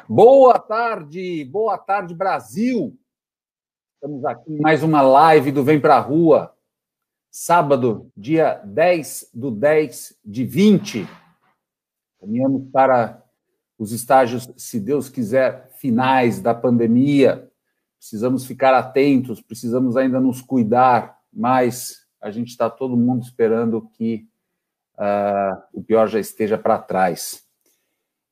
Boa tarde, Brasil. Estamos aqui em mais uma live do Vem Pra Rua, sábado, dia 10/10/20. Caminhamos para os estágios, se Deus quiser, finais da pandemia. Precisamos ficar atentos, precisamos ainda nos cuidar, mas a gente está todo mundo esperando que o pior já esteja para trás.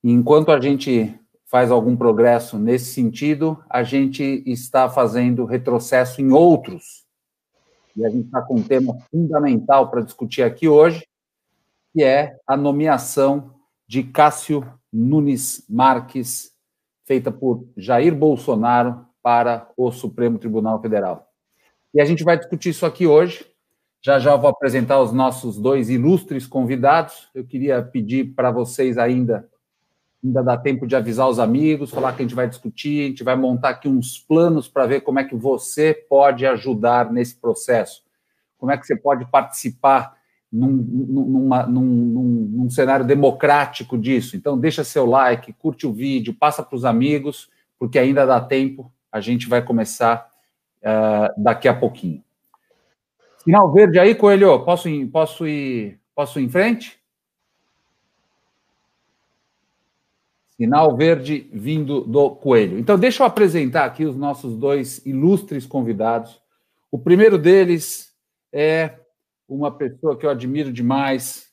E enquanto a gente faz algum progresso nesse sentido, a gente está fazendo retrocesso em outros. E a gente está com um tema fundamental para discutir aqui hoje, que é a nomeação de Cássio Nunes Marques, feita por Jair Bolsonaro para o Supremo Tribunal Federal. E a gente vai discutir isso aqui hoje. Já já vou apresentar os nossos dois ilustres convidados. Eu queria pedir para vocês ainda dá tempo de avisar os amigos, falar que a gente vai discutir, a gente vai montar aqui uns planos para ver como é que você pode ajudar nesse processo, como é que você pode participar num cenário democrático disso. Então, deixa seu like, curte o vídeo, passa para os amigos, porque ainda dá tempo, a gente vai começar daqui a pouquinho. Sinal verde aí, Coelho, posso ir em frente? Sinal verde vindo do Coelho. Então, deixa eu apresentar aqui os nossos dois ilustres convidados. O primeiro deles é uma pessoa que eu admiro demais,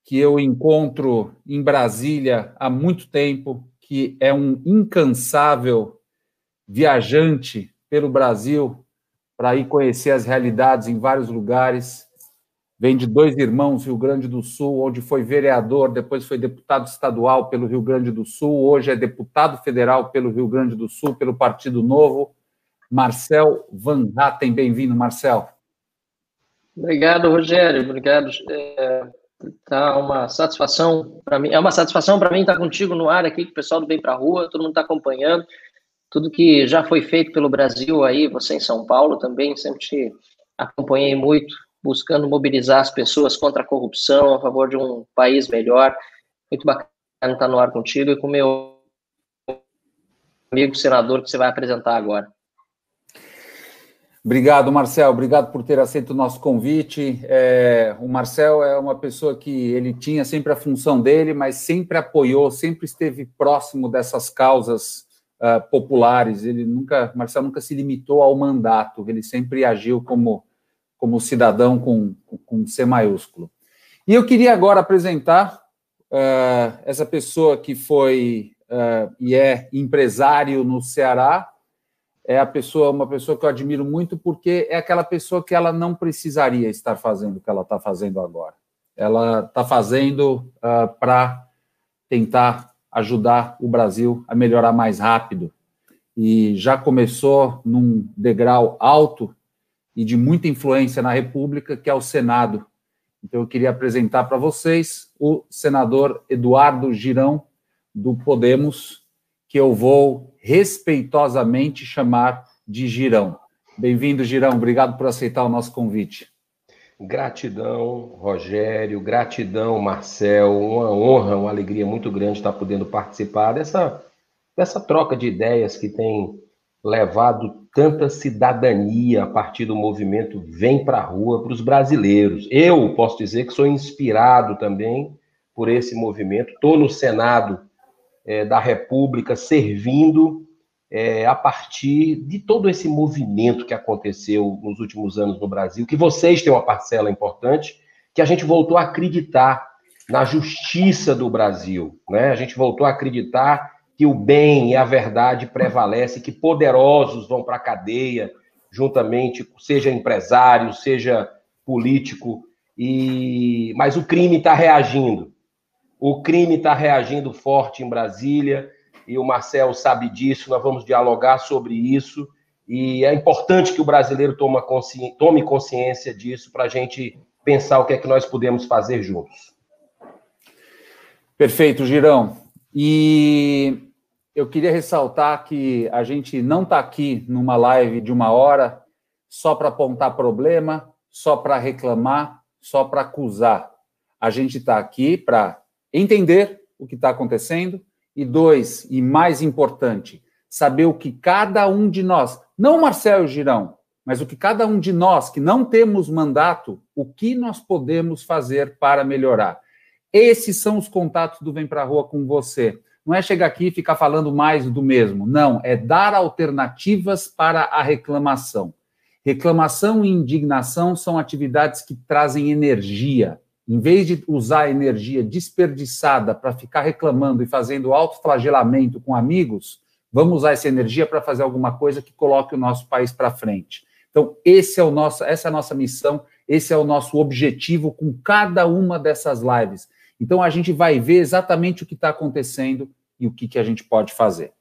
que eu encontro em Brasília há muito tempo, que é um incansável viajante pelo Brasil para ir conhecer as realidades em vários lugares. Vem de Dois Irmãos, Rio Grande do Sul, onde foi vereador, depois foi deputado estadual pelo Rio Grande do Sul, hoje é deputado federal pelo Rio Grande do Sul, pelo Partido Novo. Marcel Van Hatten, bem-vindo, Marcel. Obrigado, Rogério, obrigado. Tá uma satisfação para mim, estar contigo no ar aqui, com o pessoal do Vem Pra Rua, todo mundo está acompanhando, tudo que já foi feito pelo Brasil aí, você em São Paulo também, sempre te acompanhei muito, buscando mobilizar as pessoas contra a corrupção, a favor de um país melhor. Muito bacana estar no ar contigo e com o meu amigo senador que você vai apresentar agora. Obrigado, Marcel. Obrigado por ter aceito o nosso convite. O Marcel é uma pessoa que ele tinha sempre a função dele, mas sempre apoiou, sempre esteve próximo dessas causas populares. Marcel nunca se limitou ao mandato, ele sempre agiu como cidadão com C maiúsculo. E eu queria agora apresentar essa pessoa que foi e é empresário no Ceará. É uma pessoa que eu admiro muito, porque é aquela pessoa que ela não precisaria estar fazendo o que ela está fazendo agora. Ela está fazendo para tentar ajudar o Brasil a melhorar mais rápido. E já começou num degrau alto e de muita influência na República, que é o Senado. Então, eu queria apresentar para vocês o senador Eduardo Girão, do Podemos, que eu vou respeitosamente chamar de Girão. Bem-vindo, Girão. Obrigado por aceitar o nosso convite. Gratidão, Rogério. Gratidão, Marcel. Uma honra, uma alegria muito grande estar podendo participar dessa troca de ideias que tem levado tanta cidadania a partir do movimento Vem Pra Rua para os brasileiros. Eu posso dizer que sou inspirado também por esse movimento. Estou no Senado da República servindo a partir de todo esse movimento que aconteceu nos últimos anos no Brasil, que vocês têm uma parcela importante, que a gente voltou a acreditar na justiça do Brasil, né? A gente voltou a acreditar que o bem e a verdade prevalecem, que poderosos vão para a cadeia, juntamente, seja empresário, seja político, mas o crime está reagindo. O crime está reagindo forte em Brasília, e o Marcel sabe disso, nós vamos dialogar sobre isso, e é importante que o brasileiro tome consciência disso para a gente pensar o que é que nós podemos fazer juntos. Perfeito, Girão. E eu queria ressaltar que a gente não está aqui numa live de 1 hora só para apontar problema, só para reclamar, só para acusar. A gente está aqui para entender o que está acontecendo E dois, e mais importante, saber o que cada um de nós, não o Marcel e o Girão, mas o que cada um de nós, que não temos mandato, o que nós podemos fazer para melhorar. Esses são os contatos do Vem Pra Rua com você. Não é chegar aqui e ficar falando mais do mesmo. Não, é dar alternativas para a reclamação. Reclamação e indignação são atividades que trazem energia. Em vez de usar energia desperdiçada para ficar reclamando e fazendo autoflagelamento com amigos, vamos usar essa energia para fazer alguma coisa que coloque o nosso país para frente. Então, essa é a nossa missão, esse é o nosso objetivo com cada uma dessas lives. Então, a gente vai ver exatamente o que está acontecendo e o que a gente pode fazer.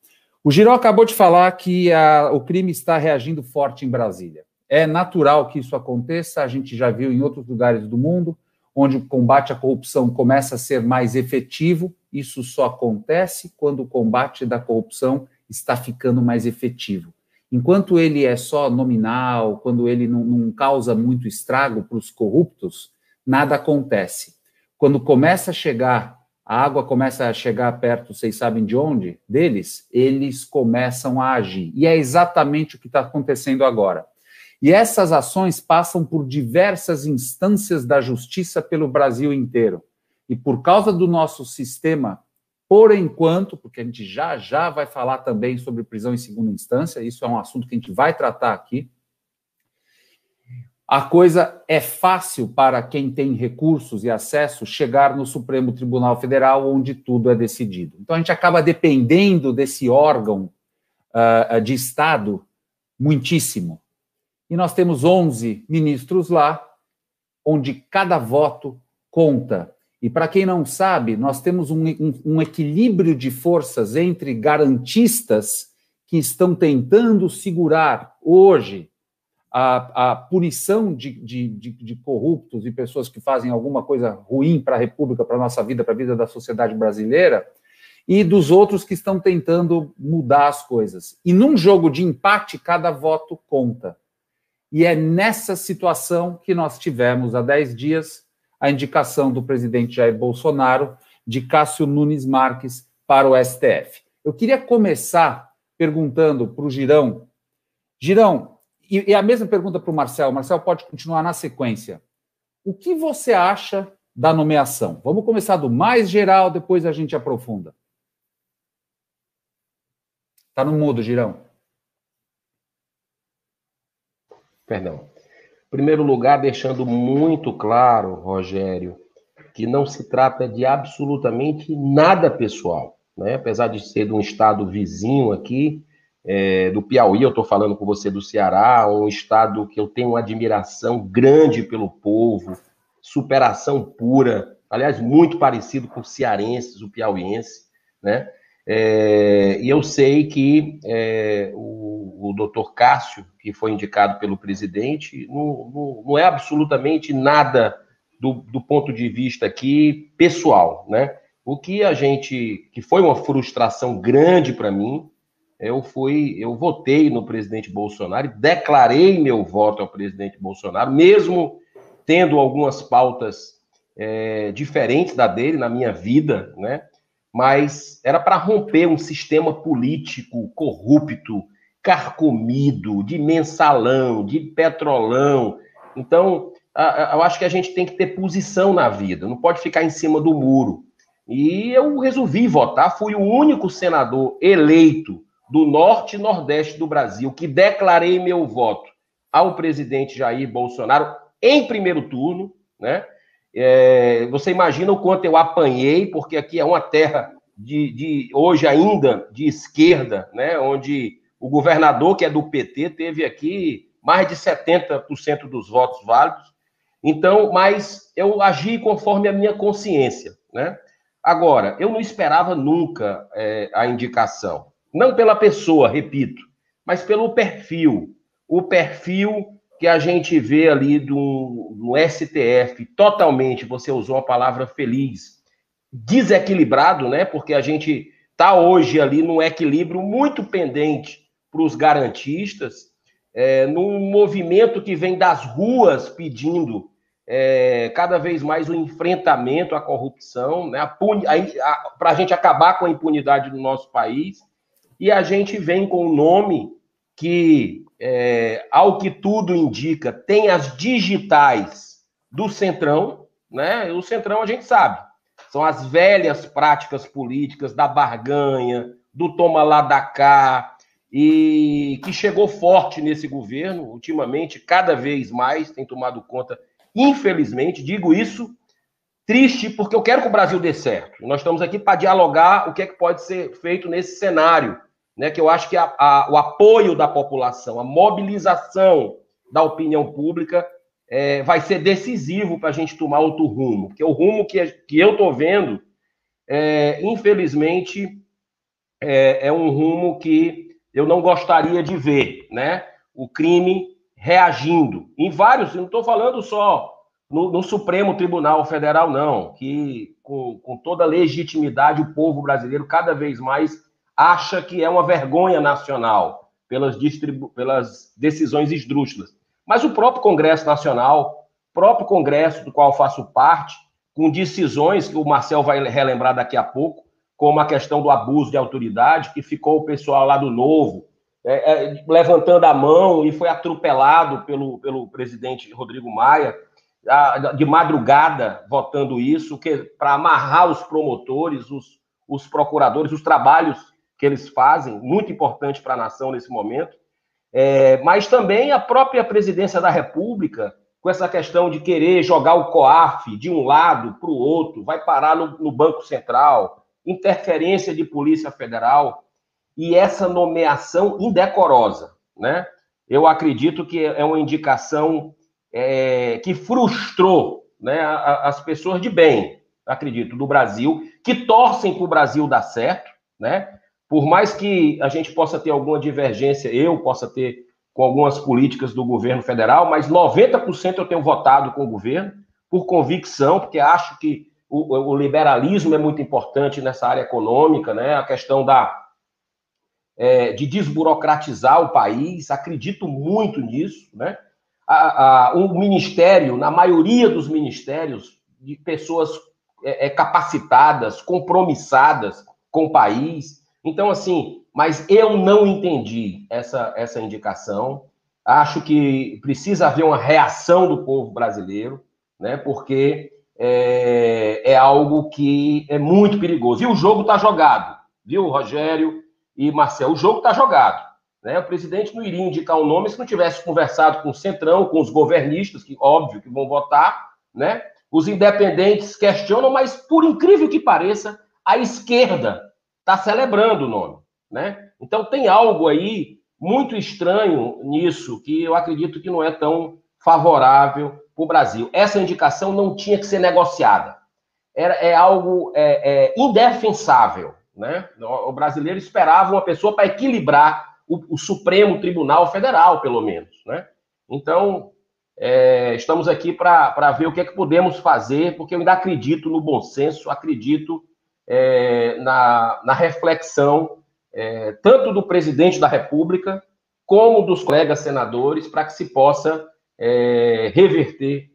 O Girão acabou de falar que o crime está reagindo forte em Brasília. É natural que isso aconteça, a gente já viu em outros lugares do mundo, onde o combate à corrupção começa a ser mais efetivo. Isso só acontece quando o combate da corrupção está ficando mais efetivo. Enquanto ele é só nominal, quando ele não causa muito estrago para os corruptos, nada acontece. Quando começa a chegar, a água começa a chegar perto, vocês sabem de onde? Deles, eles começam a agir. E é exatamente o que está acontecendo agora. E essas ações passam por diversas instâncias da justiça pelo Brasil inteiro. E por causa do nosso sistema, por enquanto, porque a gente já vai falar também sobre prisão em segunda instância, isso é um assunto que a gente vai tratar aqui, a coisa é fácil para quem tem recursos e acesso chegar no Supremo Tribunal Federal, onde tudo é decidido. Então a gente acaba dependendo desse órgão de Estado muitíssimo. E nós temos 11 ministros lá, onde cada voto conta. E para quem não sabe, nós temos um equilíbrio de forças entre garantistas que estão tentando segurar hoje a punição de corruptos e pessoas que fazem alguma coisa ruim para a República, para a nossa vida, para a vida da sociedade brasileira, e dos outros que estão tentando mudar as coisas. E num jogo de empate, cada voto conta. E é nessa situação que nós tivemos, há 10 dias, a indicação do presidente Jair Bolsonaro de Cássio Nunes Marques para o STF. Eu queria começar perguntando para o Girão. Girão, e a mesma pergunta para o Marcel. O Marcel pode continuar na sequência. O que você acha da nomeação? Vamos começar do mais geral, depois a gente aprofunda. Está no mudo, Girão. Perdão. Em primeiro lugar, deixando muito claro, Rogério, que não se trata de absolutamente nada pessoal, né? Apesar de ser de um estado vizinho aqui, do Piauí, eu estou falando com você do Ceará, um estado que eu tenho uma admiração grande pelo povo, superação pura, aliás, muito parecido com os cearenses, o piauiense, né? E eu sei que o doutor Cássio, que foi indicado pelo presidente, não é absolutamente nada do ponto de vista aqui pessoal, né? O que que foi uma frustração grande para mim, eu votei no presidente Bolsonaro e declarei meu voto ao presidente Bolsonaro, mesmo tendo algumas pautas diferentes da dele na minha vida, né? Mas era para romper um sistema político corrupto, carcomido, de mensalão, de petrolão. Então, eu acho que a gente tem que ter posição na vida, não pode ficar em cima do muro. E eu resolvi votar, fui o único senador eleito do norte e nordeste do Brasil que declarei meu voto ao presidente Jair Bolsonaro em primeiro turno, né? Você imagina o quanto eu apanhei, porque aqui é uma terra hoje ainda de esquerda, né? Onde o governador, que é do PT, teve aqui mais de 70% dos votos válidos. Então, mas eu agi conforme a minha consciência, né? Agora, eu não esperava nunca a indicação. Não pela pessoa, repito, mas pelo perfil. O perfil que a gente vê ali do STF, totalmente, você usou a palavra feliz, desequilibrado, né? Porque a gente está hoje ali num equilíbrio muito pendente para os garantistas, num movimento que vem das ruas pedindo cada vez mais o enfrentamento à corrupção, né, para a gente acabar com a impunidade no nosso país, e a gente vem com um nome que, ao que tudo indica, tem as digitais do Centrão, né? O Centrão a gente sabe, são as velhas práticas políticas da barganha, do toma lá da cá, e que chegou forte nesse governo, ultimamente, cada vez mais, tem tomado conta, infelizmente, digo isso, triste, porque eu quero que o Brasil dê certo. Nós estamos aqui para dialogar o que é que pode ser feito nesse cenário, né, que eu acho que o apoio da população, a mobilização da opinião pública vai ser decisivo para a gente tomar outro rumo, porque o rumo que eu estou vendo, infelizmente, é um rumo que eu não gostaria de ver, né? O crime reagindo. Em vários, não estou falando só no Supremo Tribunal Federal, não, que com toda legitimidade o povo brasileiro cada vez mais acha que é uma vergonha nacional pelas decisões esdrúxulas. Mas o próprio Congresso Nacional, próprio Congresso do qual faço parte, com decisões que o Marcel vai relembrar daqui a pouco, como a questão do abuso de autoridade, que ficou o pessoal lá do Novo levantando a mão e foi atropelado pelo presidente Rodrigo Maia, de madrugada votando isso, para amarrar os promotores, os procuradores, os trabalhos que eles fazem, muito importante para a nação nesse momento, mas também a própria presidência da República, com essa questão de querer jogar o COAF de um lado para o outro, vai parar no Banco Central, interferência de Polícia Federal, e essa nomeação indecorosa, né? Eu acredito que é uma indicação que frustrou, né, as pessoas de bem, acredito, do Brasil, que torcem para o Brasil dar certo, né? Por mais que a gente possa ter alguma divergência, eu possa ter com algumas políticas do governo federal, mas 90% eu tenho votado com o governo, por convicção, porque acho que o liberalismo é muito importante nessa área econômica, né? A questão de desburocratizar o país, acredito muito nisso, né? O ministério, na maioria dos ministérios, de pessoas capacitadas, compromissadas com o país. Então, assim, mas eu não entendi essa indicação. Acho que precisa haver uma reação do povo brasileiro, né? Porque é algo que é muito perigoso. E o jogo está jogado, viu, Rogério e Marcel? O jogo está jogado, né? O presidente não iria indicar um nome se não tivesse conversado com o Centrão, com os governistas, que óbvio que vão votar, né? Os independentes questionam, mas, por incrível que pareça, a esquerda está celebrando o nome, né? Então tem algo aí muito estranho nisso, que eu acredito que não é tão favorável para o Brasil. Essa indicação não tinha que ser negociada. É algo indefensável, né? O brasileiro esperava uma pessoa para equilibrar o Supremo Tribunal Federal, pelo menos, né? Então, estamos aqui para ver o que é que podemos fazer, porque eu ainda acredito no bom senso, acredito na reflexão tanto do presidente da República como dos colegas senadores, para que se possa reverter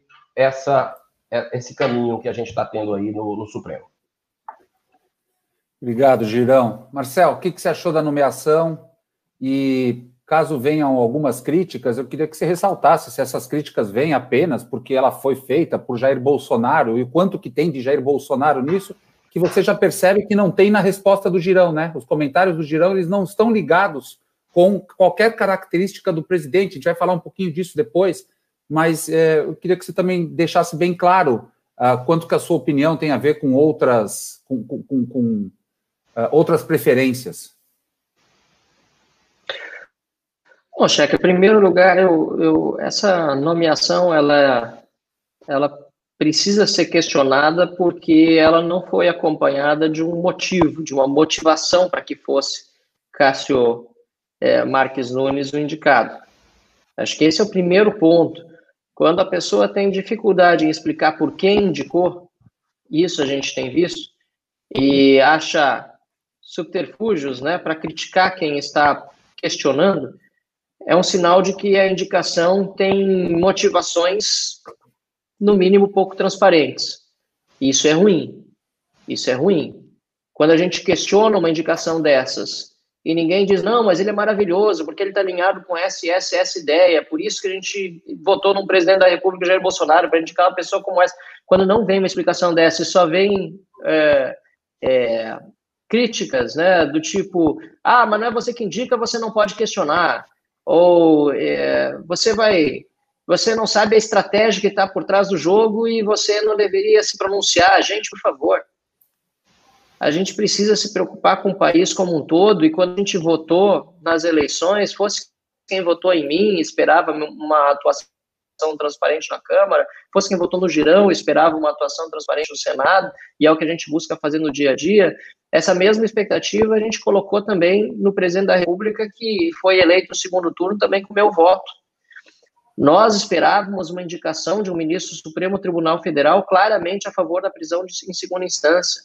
esse caminho que a gente está tendo aí no Supremo. Obrigado, Girão. Marcel, o que você achou da nomeação? E caso venham algumas críticas, eu queria que você ressaltasse se essas críticas vêm apenas porque ela foi feita por Jair Bolsonaro e o quanto que tem de Jair Bolsonaro nisso, que você já percebe que não tem na resposta do Girão, né? Os comentários do Girão, eles não estão ligados com qualquer característica do presidente. A gente vai falar um pouquinho disso depois, mas eu queria que você também deixasse bem claro quanto que a sua opinião tem a ver com outras preferências. Bom, Checa, em primeiro lugar, essa nomeação, ela precisa ser questionada porque ela não foi acompanhada de um motivo, de uma motivação para que fosse Cássio Marques Nunes o indicado. Acho que esse é o primeiro ponto. Quando a pessoa tem dificuldade em explicar por que indicou, isso a gente tem visto, e acha subterfúgios, né, para criticar quem está questionando, é um sinal de que a indicação tem motivações no mínimo, pouco transparentes. Isso é ruim. Isso é ruim. Quando a gente questiona uma indicação dessas e ninguém diz, não, mas ele é maravilhoso, porque ele está alinhado com essa ideia, por isso que a gente votou num presidente da República, Jair Bolsonaro, para indicar uma pessoa como essa. Quando não vem uma explicação dessa e só vem críticas, né, do tipo, mas não é você que indica, você não pode questionar, ou você não sabe a estratégia que está por trás do jogo e você não deveria se pronunciar. Gente, por favor, a gente precisa se preocupar com o país como um todo, e quando a gente votou nas eleições, fosse quem votou em mim, esperava uma atuação transparente na Câmara, fosse quem votou no Girão, esperava uma atuação transparente no Senado, e é o que a gente busca fazer no dia a dia. Essa mesma expectativa a gente colocou também no presidente da República, que foi eleito no segundo turno também com meu voto. Nós esperávamos uma indicação de um ministro do Supremo Tribunal Federal claramente a favor da prisão em segunda instância.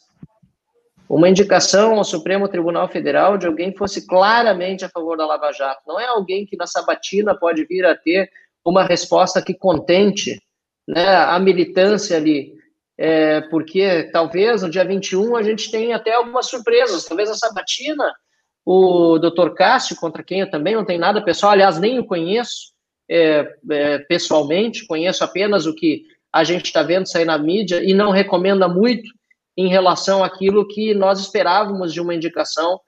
Uma indicação ao Supremo Tribunal Federal de alguém que fosse claramente a favor da Lava Jato. Não é alguém que na sabatina pode vir a ter uma resposta que contente, né, a militância ali, porque talvez no dia 21 a gente tenha até algumas surpresas. Talvez a sabatina, o doutor Cássio, contra quem eu também não tenho nada pessoal, aliás, nem o conheço pessoalmente, conheço apenas o que a gente está vendo sair na mídia e não recomenda muito em relação àquilo que nós esperávamos de uma indicação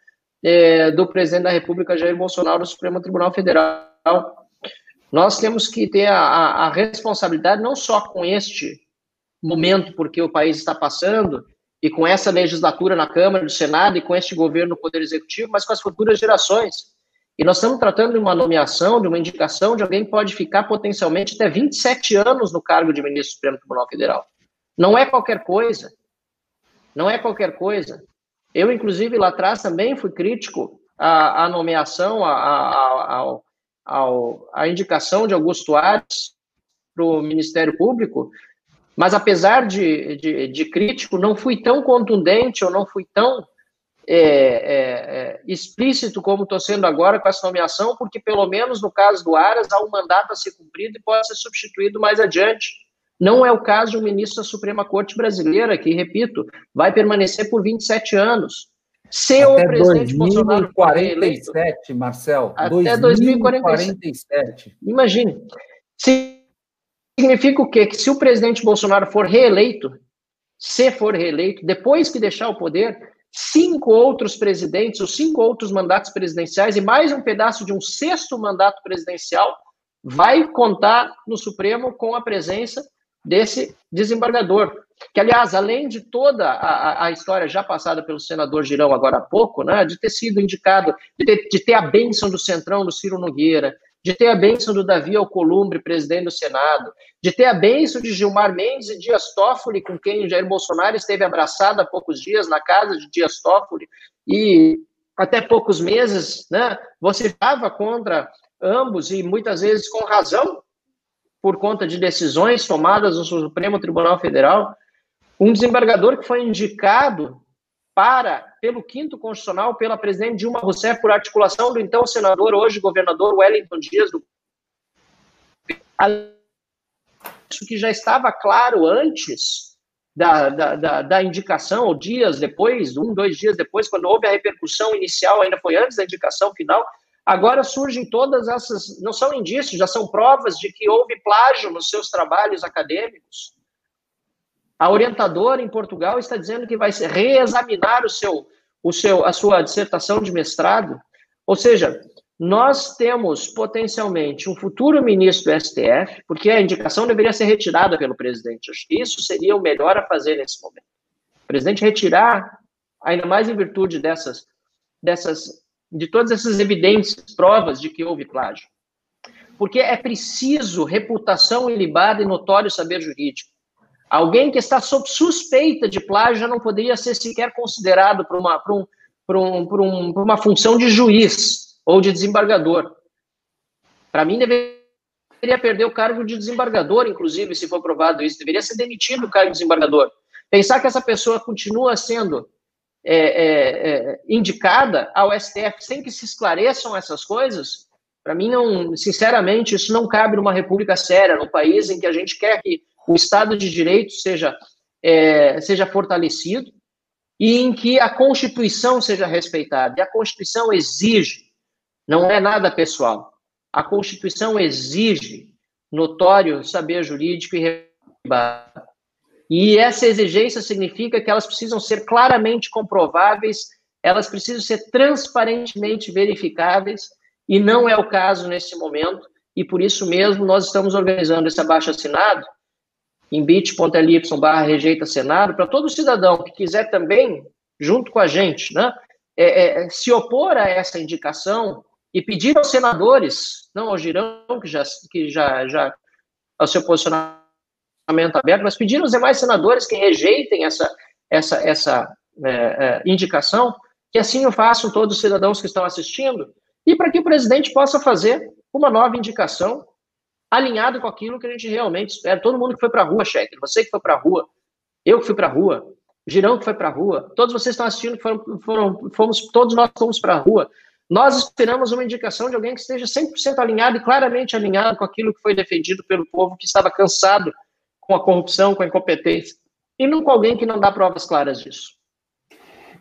do presidente da República, Jair Bolsonaro, no Supremo Tribunal Federal. Nós temos que ter a responsabilidade não só com este momento, porque o país está passando, e com essa legislatura na Câmara, no Senado, e com este governo no Poder Executivo, mas com as futuras gerações. E nós estamos tratando de uma nomeação, de uma indicação de alguém que pode ficar potencialmente até 27 anos no cargo de ministro do Supremo Tribunal Federal. Não é qualquer coisa. Não é qualquer coisa. Eu, inclusive, lá atrás também fui crítico à nomeação, à indicação de Augusto Aras para o Ministério Público, mas apesar de crítico, não fui tão contundente ou não fui tão explícito como estou sendo agora com essa nomeação, porque pelo menos no caso do Aras há um mandato a ser cumprido e pode ser substituído mais adiante. Não é o caso de um ministro da Suprema Corte Brasileira, que, repito, vai permanecer por 27 anos. Se até o presidente 2047, Bolsonaro for reeleito, Marcel, até 2047. Imagine. Significa o quê? Que se o presidente Bolsonaro for reeleito, depois que deixar o poder, 5 outros presidentes, ou 5 outros mandatos presidenciais e mais um pedaço de um 6º mandato presidencial vai contar no Supremo com a presença desse desembargador, que, aliás, além de toda a história já passada pelo senador Girão agora há pouco, né, de ter sido indicado, de ter a bênção do Centrão, do Ciro Nogueira, de ter a bênção do Davi Alcolumbre, presidente do Senado, de ter a bênção de Gilmar Mendes e Dias Toffoli, com quem o Jair Bolsonaro esteve abraçado há poucos dias na casa de Dias Toffoli, e até poucos meses, né, vocifava contra ambos, e muitas vezes com razão, por conta de decisões tomadas no Supremo Tribunal Federal, um desembargador que foi indicado pelo 5º Constitucional, pela presidente Dilma Rousseff, por articulação do então senador, hoje governador Wellington Dias, isso que já estava claro antes da indicação, ou dias depois, 2 dias depois, quando houve a repercussão inicial, ainda foi antes da indicação final. Agora surgem todas essas, não são indícios, já são provas de que houve plágio nos seus trabalhos acadêmicos. A orientadora em Portugal está dizendo que vai reexaminar a sua dissertação de mestrado. Ou seja, nós temos potencialmente um futuro ministro do STF, porque a indicação deveria ser retirada pelo presidente. Acho que isso seria o melhor a fazer nesse momento. O presidente retirar, ainda mais em virtude de todas essas evidências, provas de que houve plágio. Porque é preciso reputação ilibada e notório saber jurídico. Alguém que está sob suspeita de plágio já não poderia ser sequer considerado para uma função de juiz ou de desembargador. Para mim, deveria perder o cargo de desembargador, inclusive, se for provado isso. Deveria ser demitido o cargo de desembargador. Pensar que essa pessoa continua sendo indicada ao STF sem que se esclareçam essas coisas, para mim, não, sinceramente, isso não cabe numa república séria, num país em que a gente quer que o Estado de Direito seja fortalecido e em que a Constituição seja respeitada. E a Constituição exige, não é nada pessoal, a Constituição exige notório saber jurídico e rebate. E essa exigência significa que elas precisam ser claramente comprováveis, elas precisam ser transparentemente verificáveis, e não é o caso nesse momento, e por isso mesmo nós estamos organizando esse abaixo-assinado em bit.ly/rejeita Senado, para todo cidadão que quiser também, junto com a gente, né, se opor a essa indicação e pedir aos senadores, não ao Girão, que já ao seu posicionamento aberto, mas pedir aos demais senadores que rejeitem essa indicação, que assim o façam todos os cidadãos que estão assistindo, e para que o presidente possa fazer uma nova indicação alinhado com aquilo que a gente realmente espera. Todo mundo que foi para a rua, Cheque, você que foi para a rua, eu que fui para a rua, Girão que foi para a rua, todos vocês que estão assistindo, todos nós fomos para a rua. Nós esperamos uma indicação de alguém que esteja 100% alinhado e claramente alinhado com aquilo que foi defendido pelo povo que estava cansado com a corrupção, com a incompetência, e não com alguém que não dá provas claras disso.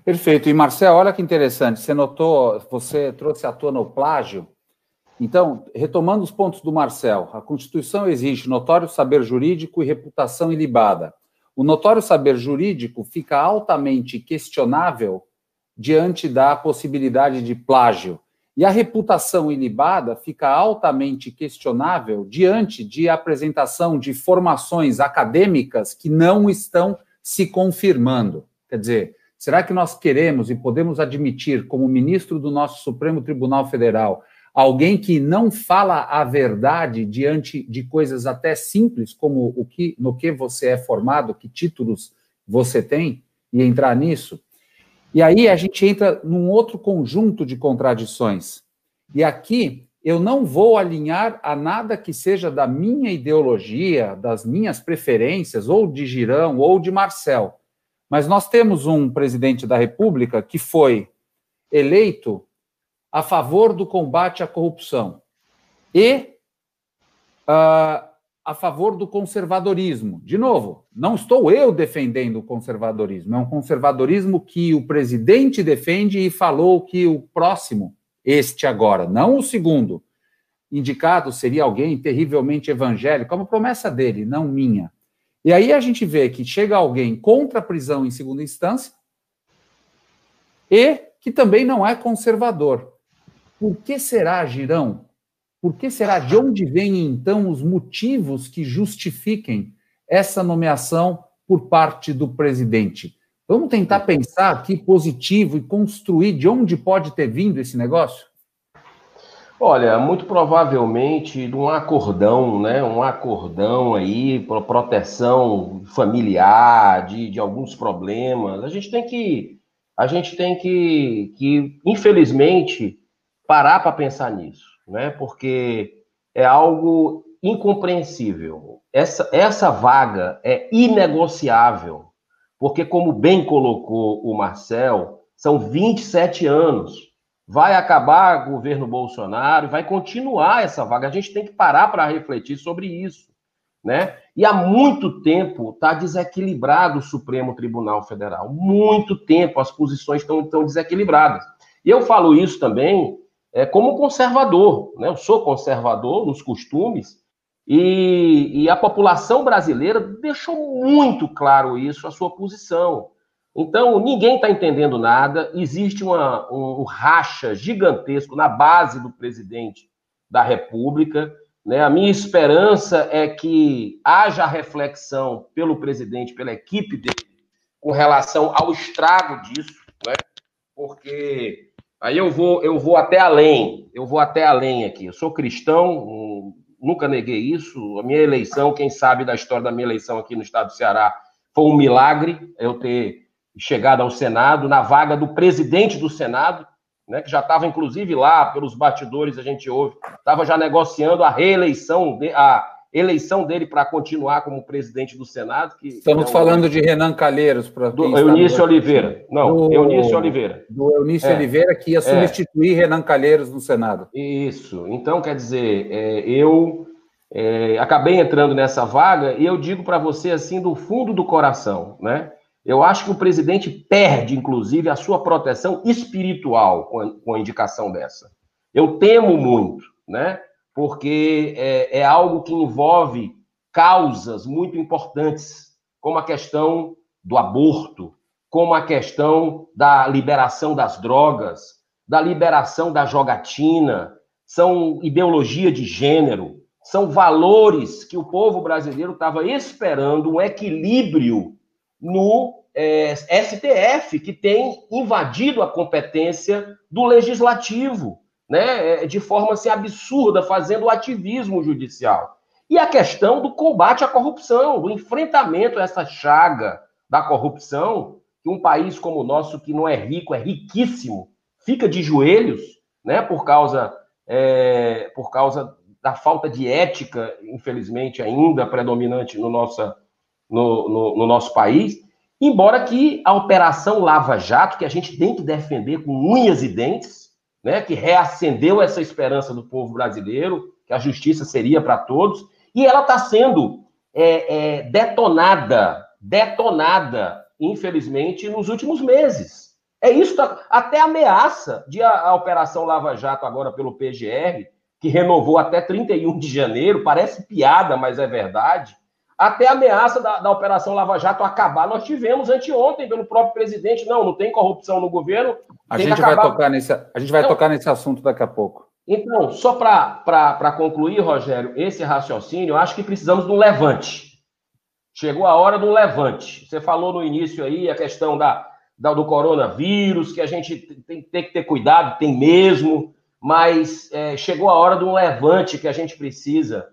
Perfeito. E, Marcel, olha que interessante, você trouxe à tona o plágio. Então, retomando os pontos do Marcel, a Constituição exige notório saber jurídico e reputação ilibada. O notório saber jurídico fica altamente questionável diante da possibilidade de plágio. E a reputação ilibada fica altamente questionável diante de apresentação de formações acadêmicas que não estão se confirmando. Quer dizer, será que nós queremos e podemos admitir, como ministro do nosso Supremo Tribunal Federal, alguém que não fala a verdade diante de coisas até simples, como no que você é formado, que títulos você tem, e entrar nisso? E aí a gente entra num outro conjunto de contradições. E aqui eu não vou alinhar a nada que seja da minha ideologia, das minhas preferências, ou de Girão, ou de Marcel. Mas nós temos um presidente da República que foi eleito a favor do combate à corrupção e a favor do conservadorismo. De novo, não estou eu defendendo o conservadorismo, é um conservadorismo que o presidente defende e falou que o próximo, este agora, não o segundo, indicado seria alguém terrivelmente evangélico, é uma promessa dele, não minha. E aí a gente vê que chega alguém contra a prisão em segunda instância e que também não é conservador. Por que será, Girão? Por que será? De onde vêm, então, os motivos que justifiquem essa nomeação por parte do presidente? Vamos tentar pensar aqui positivo e construir de onde pode ter vindo esse negócio? Olha, muito provavelmente de um acordão, né? Um acordão aí para proteção familiar, de alguns problemas. A gente tem que infelizmente, parar para pensar nisso, né? Porque é algo incompreensível. Essa vaga é inegociável, porque, como bem colocou o Marcel, são 27 anos. Vai acabar o governo Bolsonaro, vai continuar essa vaga. A gente tem que parar para refletir sobre isso, né? E há muito tempo está desequilibrado o Supremo Tribunal Federal. Muito tempo as posições estão desequilibradas. E eu falo isso também como conservador, né? Eu sou conservador nos costumes e a população brasileira deixou muito claro isso, a sua posição. Então, ninguém está entendendo nada, existe um racha gigantesco na base do presidente da República, né? A minha esperança é que haja reflexão pelo presidente, pela equipe dele, com relação ao estrago disso, né? Porque aí eu vou até além, aqui. Eu sou cristão, nunca neguei isso. A minha eleição, quem sabe da história da minha eleição aqui no estado do Ceará, foi um milagre eu ter chegado ao Senado, na vaga do presidente do Senado, né, que já estava, inclusive, lá, pelos bastidores, a gente ouve, estava já negociando a eleição dele para continuar como presidente do Senado. Estamos falando de Renan Calheiros. Do Eunício Oliveira. Não, Eunício Oliveira. Do Eunício Oliveira, que ia substituir Renan Calheiros no Senado. Isso. Então, quer dizer, eu acabei entrando nessa vaga e eu digo para você assim do fundo do coração, né? Eu acho que o presidente perde, inclusive, a sua proteção espiritual com a indicação dessa. Eu temo muito, né? Porque é algo que envolve causas muito importantes, como a questão do aborto, como a questão da liberação das drogas, da liberação da jogatina, são ideologia de gênero, são valores que o povo brasileiro estava esperando um equilíbrio no STF, que tem invadido a competência do legislativo, né, de forma assim, absurda, fazendo o ativismo judicial. E a questão do combate à corrupção, do enfrentamento a essa chaga da corrupção, que um país como o nosso, que não é rico, é riquíssimo, fica de joelhos, né, por causa da falta de ética, infelizmente, ainda predominante no nosso país, embora que a Operação Lava Jato, que a gente tem que defender com unhas e dentes, né, que reacendeu essa esperança do povo brasileiro, que a justiça seria para todos, e ela está sendo detonada, infelizmente, nos últimos meses. É isso, até ameaça a Operação Lava Jato agora pelo PGR, que renovou até 31 de janeiro, parece piada, mas é verdade, até a ameaça da Operação Lava Jato acabar, nós tivemos anteontem pelo próprio presidente, não tem corrupção no governo. A gente vai tocar nesse assunto daqui a pouco. Então, só para concluir, Rogério, esse raciocínio, eu acho que precisamos de um levante. Chegou a hora do levante. Você falou no início aí a questão do coronavírus, que a gente tem que ter cuidado, tem mesmo, mas chegou a hora de um levante que a gente precisa.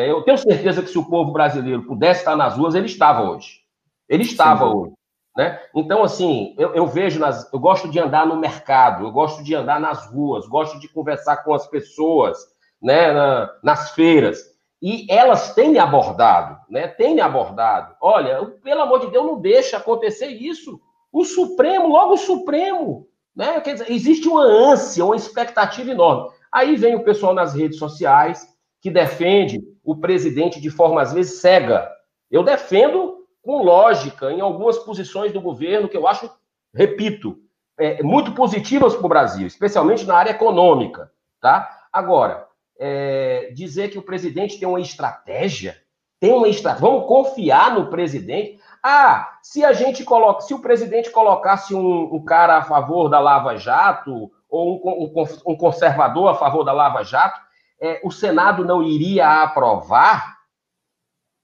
Eu tenho certeza que se o povo brasileiro pudesse estar nas ruas, ele estava hoje. Ele estava hoje. Né? Então, assim, eu vejo, eu gosto de andar no mercado, eu gosto de andar nas ruas, gosto de conversar com as pessoas, né, nas feiras, e elas têm me abordado, né? Têm me abordado. Olha, pelo amor de Deus, não deixa acontecer isso. O Supremo, logo o Supremo, né? Quer dizer, existe uma ânsia, uma expectativa enorme. Aí vem o pessoal nas redes sociais que defende o presidente de forma, às vezes, cega. Eu defendo com lógica em algumas posições do governo que eu acho, repito, muito positivas para o Brasil, especialmente na área econômica, tá? Agora, dizer que o presidente tem uma estratégia, vamos confiar no presidente. Se o presidente colocasse um cara a favor da Lava Jato, ou um conservador a favor da Lava Jato, o Senado não iria aprovar?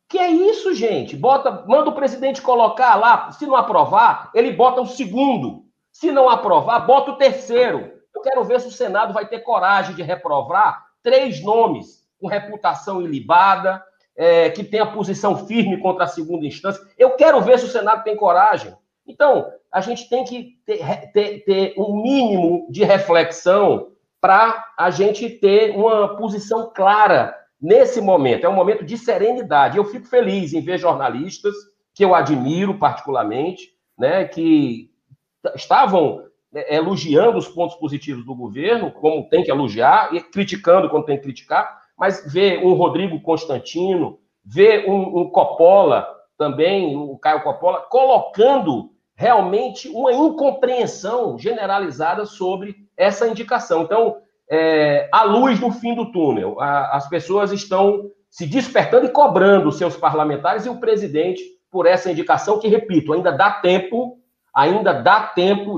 Que é isso, gente? Manda o presidente colocar lá, se não aprovar, ele bota o segundo. Se não aprovar, bota o terceiro. Eu quero ver se o Senado vai ter coragem de reprovar 3 nomes com reputação ilibada, que tem a posição firme contra a segunda instância. Eu quero ver se o Senado tem coragem. Então, a gente tem que ter um mínimo de reflexão para a gente ter uma posição clara nesse momento. É um momento de serenidade. Eu fico feliz em ver jornalistas, que eu admiro particularmente, né, que estavam elogiando os pontos positivos do governo, como tem que elogiar, e criticando quando tem que criticar, mas ver um Rodrigo Constantino, ver um Coppola também, o Caio Coppola, colocando realmente uma incompreensão generalizada sobre essa indicação. Então, a luz no fim do túnel, as pessoas estão se despertando e cobrando os seus parlamentares e o presidente por essa indicação que, repito, ainda dá tempo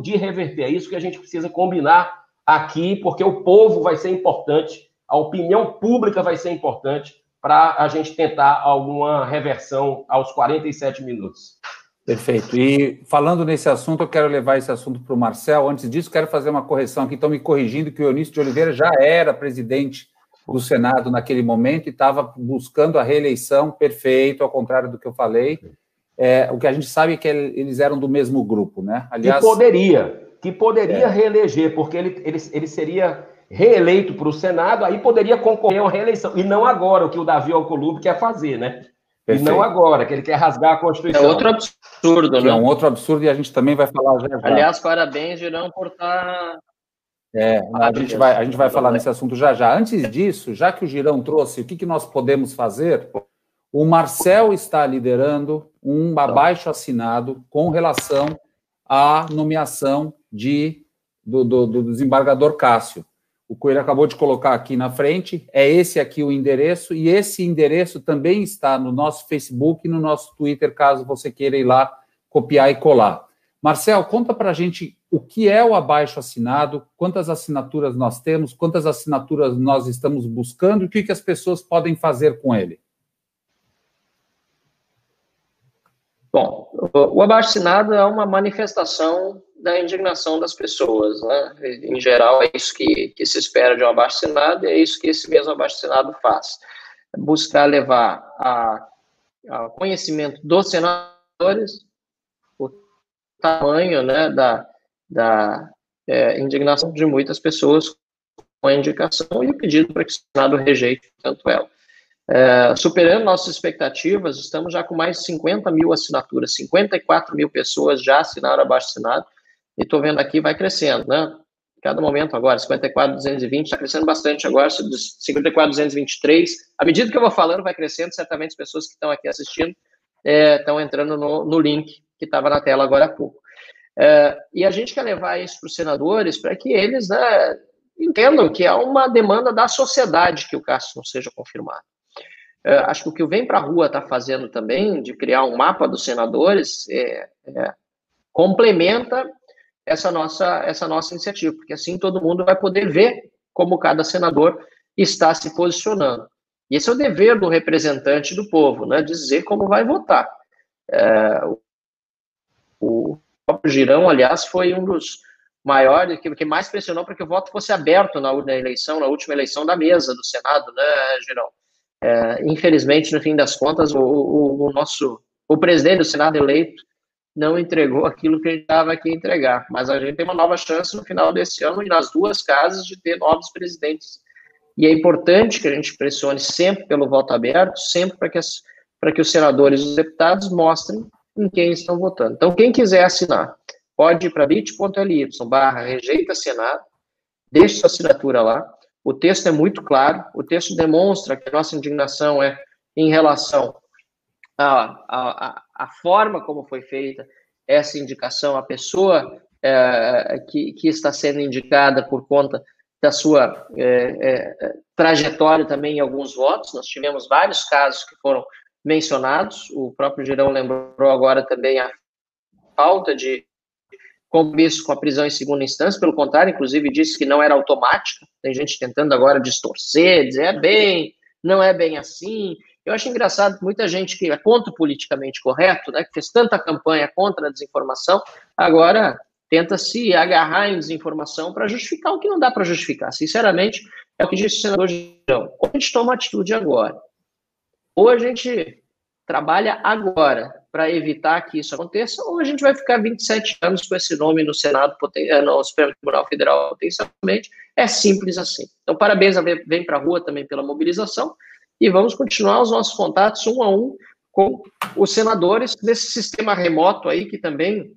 de reverter. É isso que a gente precisa combinar aqui, porque o povo vai ser importante, a opinião pública vai ser importante para a gente tentar alguma reversão aos 47 minutos. Perfeito. E falando nesse assunto, eu quero levar esse assunto para o Marcel. Antes disso, quero fazer uma correção aqui. Estão me corrigindo que o Eunício de Oliveira já era presidente do Senado naquele momento e estava buscando a reeleição. Perfeito, ao contrário do que eu falei. O que a gente sabe é que eles eram do mesmo grupo, né? Aliás, que poderia reeleger, porque ele seria reeleito para o Senado, aí poderia concorrer a uma reeleição. E não agora, o que o Davi Alcolumbre quer fazer, né? Perfeito. E não agora, que ele quer rasgar a Constituição. É outro absurdo, né? É um outro absurdo e a gente também vai falar já. Aliás, parabéns, Girão, por estar A gente vai falar nesse assunto já já. Antes disso, já que o Girão trouxe, o que nós podemos fazer? O Marcel está liderando um abaixo-assinado com relação à nomeação do desembargador Cássio. O Coelho acabou de colocar aqui na frente, é esse aqui o endereço, e esse endereço também está no nosso Facebook e no nosso Twitter, caso você queira ir lá copiar e colar. Marcel, conta para a gente o que é o abaixo-assinado, quantas assinaturas nós temos, quantas assinaturas nós estamos buscando e o que as pessoas podem fazer com ele. Bom, o abaixo-assinado é uma manifestação da indignação das pessoas, né? Em geral, é isso que se espera de um abaixo-assinado e é isso que esse mesmo abaixo-assinado faz. Buscar levar ao conhecimento dos senadores o tamanho, né, da indignação de muitas pessoas com a indicação e o pedido para que o Senado rejeite tanto ela. Superando nossas expectativas, estamos já com mais de 50 mil assinaturas, 54 mil pessoas já assinaram abaixo-assinado, e estou vendo aqui, vai crescendo, né? Cada momento agora, 54.220, está crescendo bastante agora, 54.223. À medida que eu vou falando, vai crescendo, certamente as pessoas que estão aqui assistindo estão entrando no link que estava na tela agora há pouco. E a gente quer levar isso para os senadores para que eles, né, entendam que é uma demanda da sociedade que o Cássio não seja confirmado. Acho que o que o Vem Pra Rua está fazendo também, de criar um mapa dos senadores, complementa essa nossa iniciativa, porque assim todo mundo vai poder ver como cada senador está se posicionando. E esse é o dever do representante do povo, né, dizer como vai votar. O próprio Girão, aliás, foi um dos maiores, que mais pressionou para que o voto fosse aberto na última eleição da mesa do Senado, né, Girão? Infelizmente, no fim das contas, o presidente do Senado eleito não entregou aquilo que a gente estava aqui a entregar, mas a gente tem uma nova chance no final desse ano e nas duas casas de ter novos presidentes. E é importante que a gente pressione sempre pelo voto aberto, sempre para que os senadores e os deputados mostrem em quem estão votando. Então, quem quiser assinar, pode ir para bit.ly/rejeita-senado, deixe sua assinatura lá. O texto é muito claro, o texto demonstra que a nossa indignação é em relação à forma como foi feita essa indicação, a pessoa que está sendo indicada por conta da sua trajetória também em alguns votos. Nós tivemos vários casos que foram mencionados, o próprio Girão lembrou agora também a falta de compromisso com a prisão em segunda instância, pelo contrário, inclusive disse que não era automática, tem gente tentando agora distorcer, dizer, não é bem assim. Eu acho engraçado que muita gente que é contra o politicamente correto, né, que fez tanta campanha contra a desinformação, agora tenta se agarrar em desinformação para justificar o que não dá para justificar. Sinceramente, é o que disse o senador Girão. Ou a gente toma atitude agora, ou a gente trabalha agora para evitar que isso aconteça, ou a gente vai ficar 27 anos com esse nome no Senado, no Supremo Tribunal Federal potencialmente. É simples assim. Então, parabéns a Vem Pra Rua também pela mobilização, e vamos continuar os nossos contatos um a um com os senadores desse sistema remoto aí, que também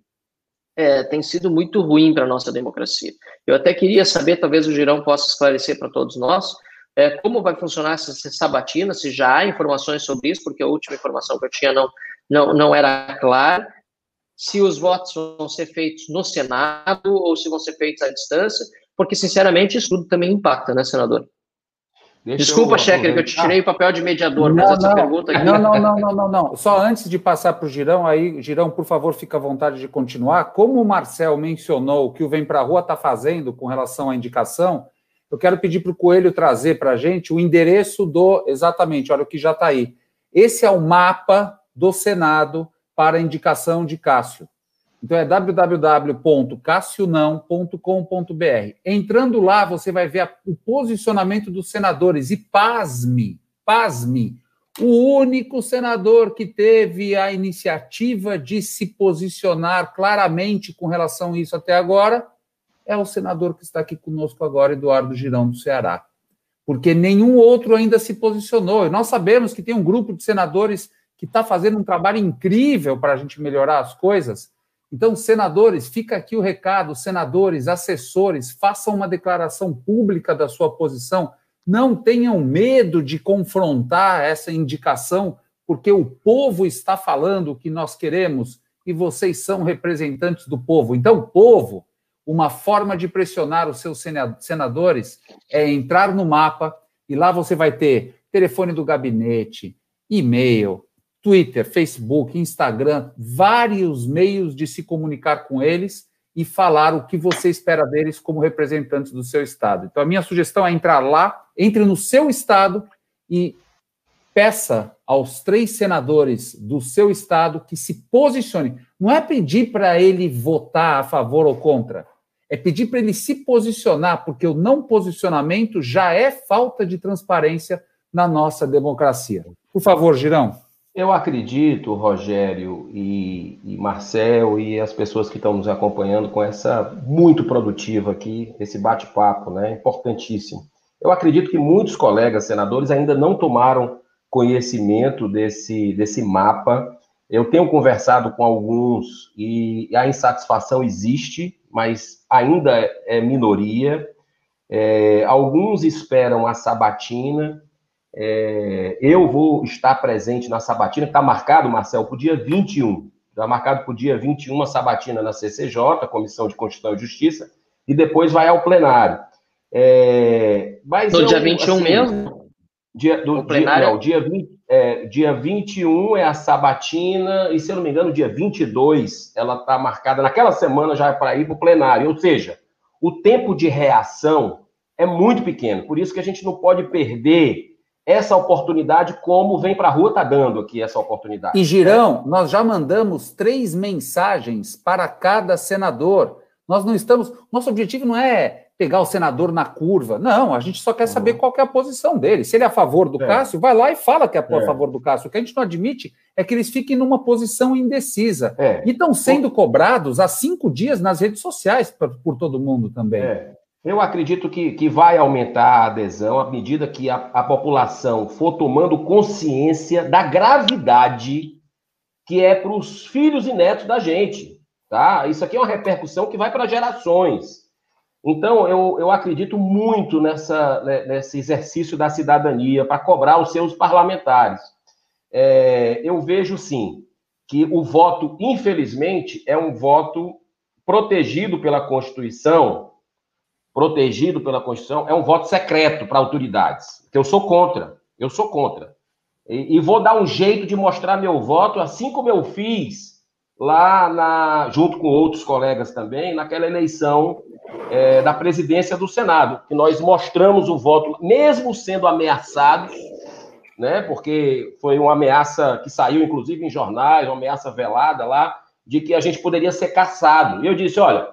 tem sido muito ruim para a nossa democracia. Eu até queria saber, talvez o Girão possa esclarecer para todos nós, como vai funcionar essa sabatina, se já há informações sobre isso, porque a última informação que eu tinha não era clara, se os votos vão ser feitos no Senado ou se vão ser feitos à distância, porque, sinceramente, isso tudo também impacta, né, senador? Desculpa, Schecker, que eu te tirei o papel de mediador, mas essa pergunta aqui... Não. Só antes de passar para o Girão, aí, Girão, por favor, fica à vontade de continuar. Como o Marcel mencionou o que o Vem Pra Rua está fazendo com relação à indicação, eu quero pedir para o Coelho trazer para a gente o endereço exatamente, olha o que já está aí. Esse é o mapa do Senado para a indicação de Cássio. Então é www.cassionão.com.br. Entrando lá, você vai ver o posicionamento dos senadores. E pasme, o único senador que teve a iniciativa de se posicionar claramente com relação a isso até agora é o senador que está aqui conosco agora, Eduardo Girão, do Ceará. Porque nenhum outro ainda se posicionou. E nós sabemos que tem um grupo de senadores que está fazendo um trabalho incrível para a gente melhorar as coisas, Então, senadores, fica aqui o recado, senadores, assessores, façam uma declaração pública da sua posição, não tenham medo de confrontar essa indicação, porque o povo está falando o que nós queremos e vocês são representantes do povo. Então, povo, uma forma de pressionar os seus senadores é entrar no mapa e lá você vai ter telefone do gabinete, e-mail, Twitter, Facebook, Instagram, vários meios de se comunicar com eles e falar o que você espera deles como representantes do seu estado. Então, a minha sugestão é entrar lá, entre no seu estado e peça aos 3 senadores do seu estado que se posicionem. Não é pedir para ele votar a favor ou contra, é pedir para ele se posicionar, porque o não posicionamento já é falta de transparência na nossa democracia. Por favor, Girão. Eu acredito, Rogério e Marcel e as pessoas que estão nos acompanhando com essa muito produtiva aqui, esse bate-papo, né? Importantíssimo. Eu acredito que muitos colegas senadores ainda não tomaram conhecimento desse mapa. Eu tenho conversado com alguns e a insatisfação existe, mas ainda é minoria. Alguns esperam a sabatina. Eu vou estar presente na sabatina, que está marcado, Marcel, para o dia 21. Está marcado para o dia 21 a sabatina na CCJ, Comissão de Constituição e Justiça, e depois vai ao plenário. Mas no dia 21 assim, mesmo? Dia 21 é a sabatina, e se eu não me engano, dia 22, ela está marcada, naquela semana já é para ir para o plenário. Ou seja, o tempo de reação é muito pequeno, por isso que a gente não pode perder essa oportunidade, como Vem Pra Rua está dando aqui essa oportunidade. E, Girão, nós já mandamos 3 mensagens para cada senador. Nós não estamos... Nosso objetivo não é pegar o senador na curva. Não, a gente só quer saber qual que é a posição dele. Se ele é a favor do Cássio, vai lá e fala que é a favor do Cássio. O que a gente não admite é que eles fiquem numa posição indecisa. E estão sendo cobrados há 5 dias nas redes sociais por todo mundo também. Eu acredito que vai aumentar a adesão à medida que a população for tomando consciência da gravidade que é para os filhos e netos da gente, tá? Isso aqui é uma repercussão que vai para gerações. Então, eu acredito muito nesse exercício da cidadania para cobrar os seus parlamentares. Eu vejo, sim, que o voto, infelizmente, é um voto protegido pela Constituição, é um voto secreto para autoridades, que eu sou contra. E vou dar um jeito de mostrar meu voto, assim como eu fiz lá, junto com outros colegas também, naquela eleição da presidência do Senado, que nós mostramos o voto, mesmo sendo ameaçados, né, porque foi uma ameaça que saiu, inclusive, em jornais, uma ameaça velada lá, de que a gente poderia ser cassado. E eu disse, olha,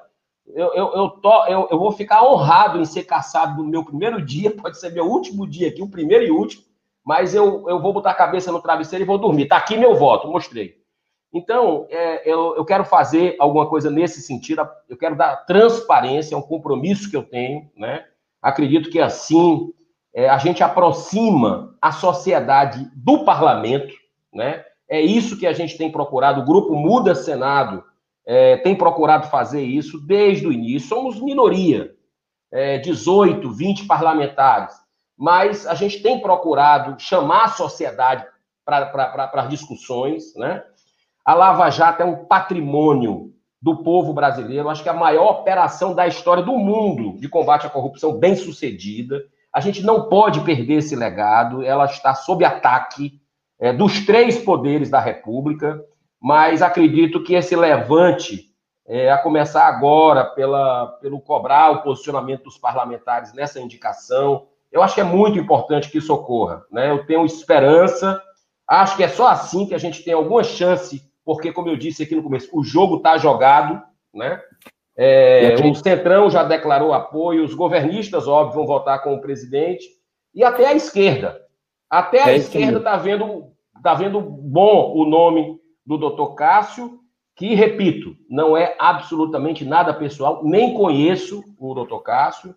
eu vou ficar honrado em ser cassado no meu primeiro dia, pode ser meu último dia aqui, o primeiro e último, mas eu vou botar a cabeça no travesseiro e vou dormir. Está aqui meu voto, mostrei. Então, eu quero fazer alguma coisa nesse sentido, eu quero dar transparência, é um compromisso que eu tenho, né? Acredito que assim a gente aproxima a sociedade do parlamento, né? É isso que a gente tem procurado, o Grupo Muda Senado tem procurado fazer isso desde o início. Somos minoria, 18, 20 parlamentares, mas a gente tem procurado chamar a sociedade para as discussões, né? A Lava Jato é um patrimônio do povo brasileiro, acho que é a maior operação da história do mundo de combate à corrupção bem-sucedida. A gente não pode perder esse legado, ela está sob ataque dos 3 poderes da República, mas acredito que esse levante, a começar agora pelo cobrar o posicionamento dos parlamentares nessa indicação, eu acho que é muito importante que isso ocorra, né? Eu tenho esperança, acho que é só assim que a gente tem alguma chance, porque, como eu disse aqui no começo, o jogo está jogado, né? O Centrão já declarou apoio, os governistas, óbvio, vão votar com o presidente, e até a esquerda. Até a esquerda está vendo bom o nome do doutor Cássio, que, repito, não é absolutamente nada pessoal, nem conheço o doutor Cássio,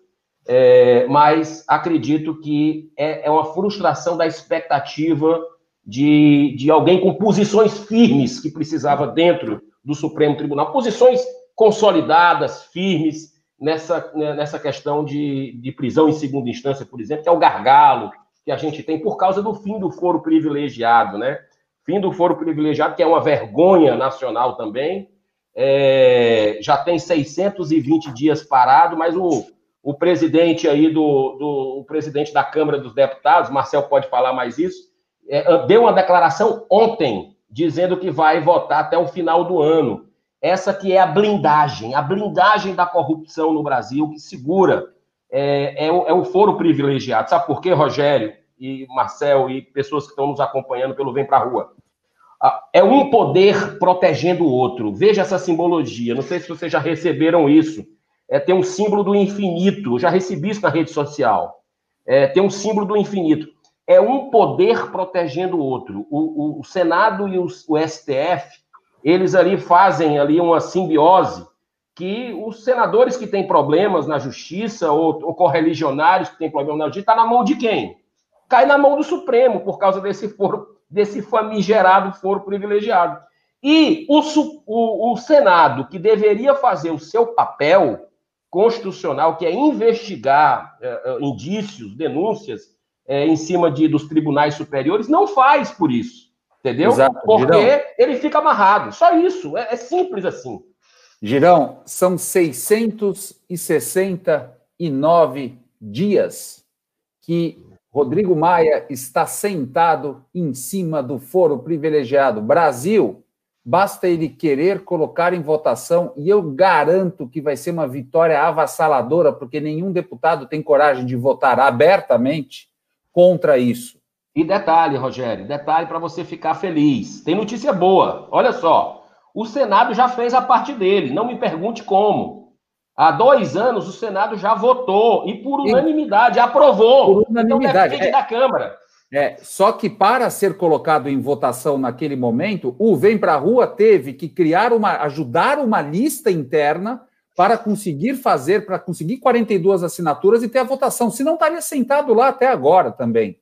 mas acredito que é uma frustração da expectativa de alguém com posições firmes que precisava dentro do Supremo Tribunal, posições consolidadas, firmes, nessa questão de prisão em segunda instância, por exemplo, que é o gargalo que a gente tem por causa do fim do foro privilegiado, né? Fim do foro privilegiado, que é uma vergonha nacional também, já tem 620 dias parado, mas o presidente aí o presidente da Câmara dos Deputados, Marcel pode falar mais isso, deu uma declaração ontem, dizendo que vai votar até o final do ano. Essa que é a blindagem da corrupção no Brasil, que segura, é o foro privilegiado. Sabe por quê, Rogério e Marcel e pessoas que estão nos acompanhando pelo Vem Pra Rua? É um poder protegendo o outro. Veja essa simbologia. Não sei se vocês já receberam isso. Tem um símbolo do infinito. Eu já recebi isso na rede social. Tem um símbolo do infinito. É um poder protegendo o outro. O Senado e o STF, eles ali fazem ali uma simbiose que os senadores que têm problemas na justiça ou correligionários que têm problemas na justiça, está na mão de quem? Cai na mão do Supremo por causa desse famigerado foro privilegiado. E o Senado, que deveria fazer o seu papel constitucional, que é investigar indícios, denúncias em cima dos tribunais superiores, não faz por isso. Entendeu? Exato, porque Girão, ele fica amarrado. Só isso. É simples assim. Girão, são 669 dias que Rodrigo Maia está sentado em cima do foro privilegiado. Brasil, basta ele querer colocar em votação, e eu garanto que vai ser uma vitória avassaladora, porque nenhum deputado tem coragem de votar abertamente contra isso. E detalhe, Rogério, detalhe para você ficar feliz. Tem notícia boa. Olha só, o Senado já fez a parte dele. Não me pergunte como. Há 2 anos o Senado já votou e por unanimidade aprovou. Por unanimidade. Então, da Câmara. Só que para ser colocado em votação naquele momento, o Vem Pra Rua teve que ajudar uma lista interna para conseguir 42 assinaturas e ter a votação. Senão estaria sentado lá até agora também.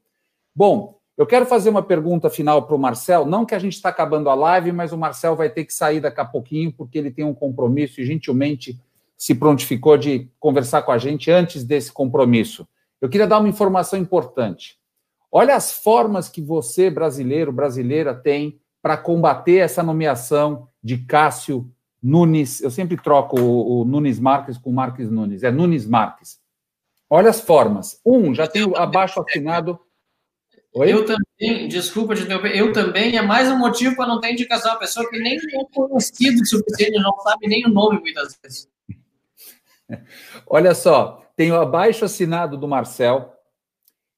Bom, eu quero fazer uma pergunta final para o Marcel, não que a gente está acabando a live, mas o Marcel vai ter que sair daqui a pouquinho, porque ele tem um compromisso e gentilmente se prontificou de conversar com a gente antes desse compromisso. Eu queria dar uma informação importante. Olha as formas que você, brasileiro, brasileira, tem para combater essa nomeação de Cássio Nunes. Eu sempre troco o Nunes Marques com Marques Nunes. É Nunes Marques. Olha as formas. Já tem o abaixo assinado... Oi? Eu também, desculpa de interromper, eu também, é mais um motivo para não ter indicação, uma pessoa que nem é conhecido o suficiente, não sabe nem o nome muitas vezes. Olha só, tem o abaixo assinado do Marcel,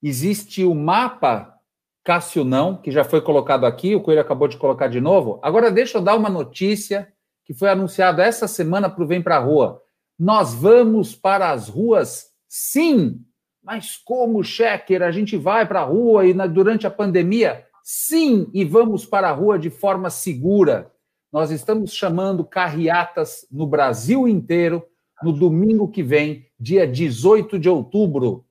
existe o mapa Cássio Não, que já foi colocado aqui, o Coelho acabou de colocar de novo. Agora deixa eu dar uma notícia que foi anunciada essa semana para o Vem Pra Rua. Nós vamos para as ruas, sim! Mas como, Checker, a gente vai para a rua durante a pandemia? Sim, e vamos para a rua de forma segura. Nós estamos chamando carreatas no Brasil inteiro no domingo que vem, dia 18 de outubro.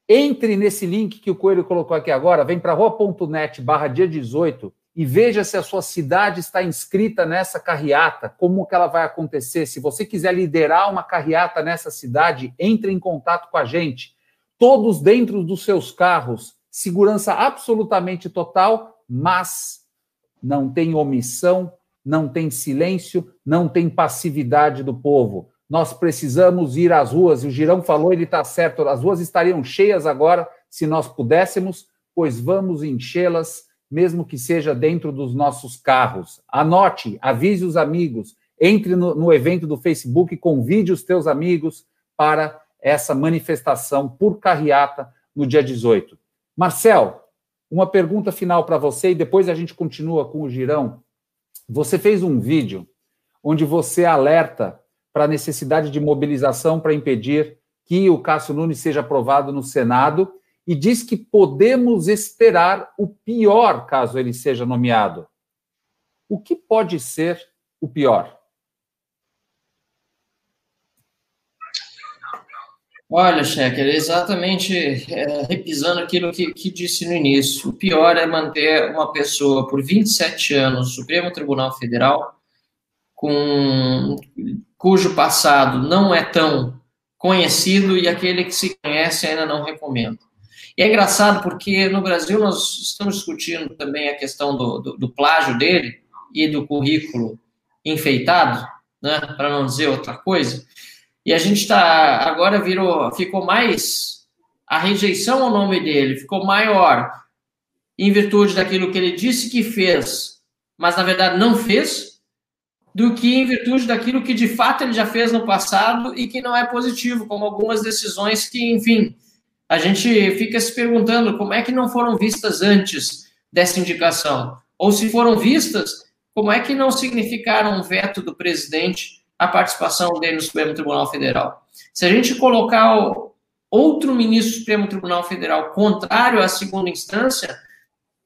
Entre nesse link que o Coelho colocou aqui agora, vemprarrua.net/dia 18 e veja se a sua cidade está inscrita nessa carreata, como que ela vai acontecer. Se você quiser liderar uma carreata nessa cidade, entre em contato com a gente. Todos dentro dos seus carros, segurança absolutamente total, mas não tem omissão, não tem silêncio, não tem passividade do povo. Nós precisamos ir às ruas, e o Girão falou, ele está certo, as ruas estariam cheias agora, se nós pudéssemos, pois vamos enchê-las, mesmo que seja dentro dos nossos carros. Anote, avise os amigos, entre no evento do Facebook, convide os teus amigos para essa manifestação por carreata no dia 18. Marcel, uma pergunta final para você e depois a gente continua com o Girão. Você fez um vídeo onde você alerta para a necessidade de mobilização para impedir que o Cássio Nunes seja aprovado no Senado e diz que podemos esperar o pior caso ele seja nomeado. O que pode ser o pior? Olha, Checker, exatamente repisando aquilo que disse no início. O pior é manter uma pessoa por 27 anos no Supremo Tribunal Federal, cujo passado não é tão conhecido e aquele que se conhece ainda não recomendo. E é engraçado porque no Brasil nós estamos discutindo também a questão do plágio dele e do currículo enfeitado, né, para não dizer outra coisa, e a gente agora ficou mais, a rejeição ao nome dele ficou maior em virtude daquilo que ele disse que fez, mas na verdade não fez, do que em virtude daquilo que de fato ele já fez no passado e que não é positivo, como algumas decisões que, enfim, a gente fica se perguntando como é que não foram vistas antes dessa indicação, ou se foram vistas, como é que não significaram um veto do presidente a participação dele no Supremo Tribunal Federal. Se a gente colocar outro ministro do Supremo Tribunal Federal contrário à segunda instância,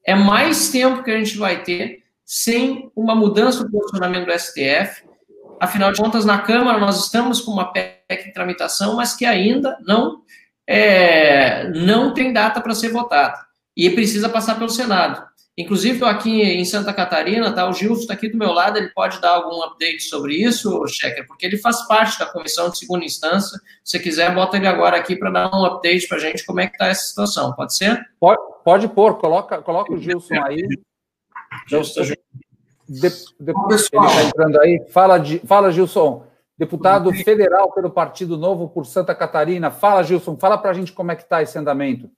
é mais tempo que a gente vai ter sem uma mudança do posicionamento do STF. Afinal de contas, na Câmara nós estamos com uma PEC em tramitação, mas que ainda não tem data para ser votada. E precisa passar pelo Senado. Inclusive, aqui em Santa Catarina, o Gilson está aqui do meu lado, ele pode dar algum update sobre isso, Checker, porque ele faz parte da comissão de segunda instância. Se você quiser, bota ele agora aqui para dar um update para a gente como é que está essa situação. Pode ser? Pode pôr, coloca o Gilson aí. Gilson. Ele está entrando aí. Fala, Gilson. Deputado federal pelo Partido Novo por Santa Catarina. Fala, Gilson, fala para a gente como é que está esse andamento.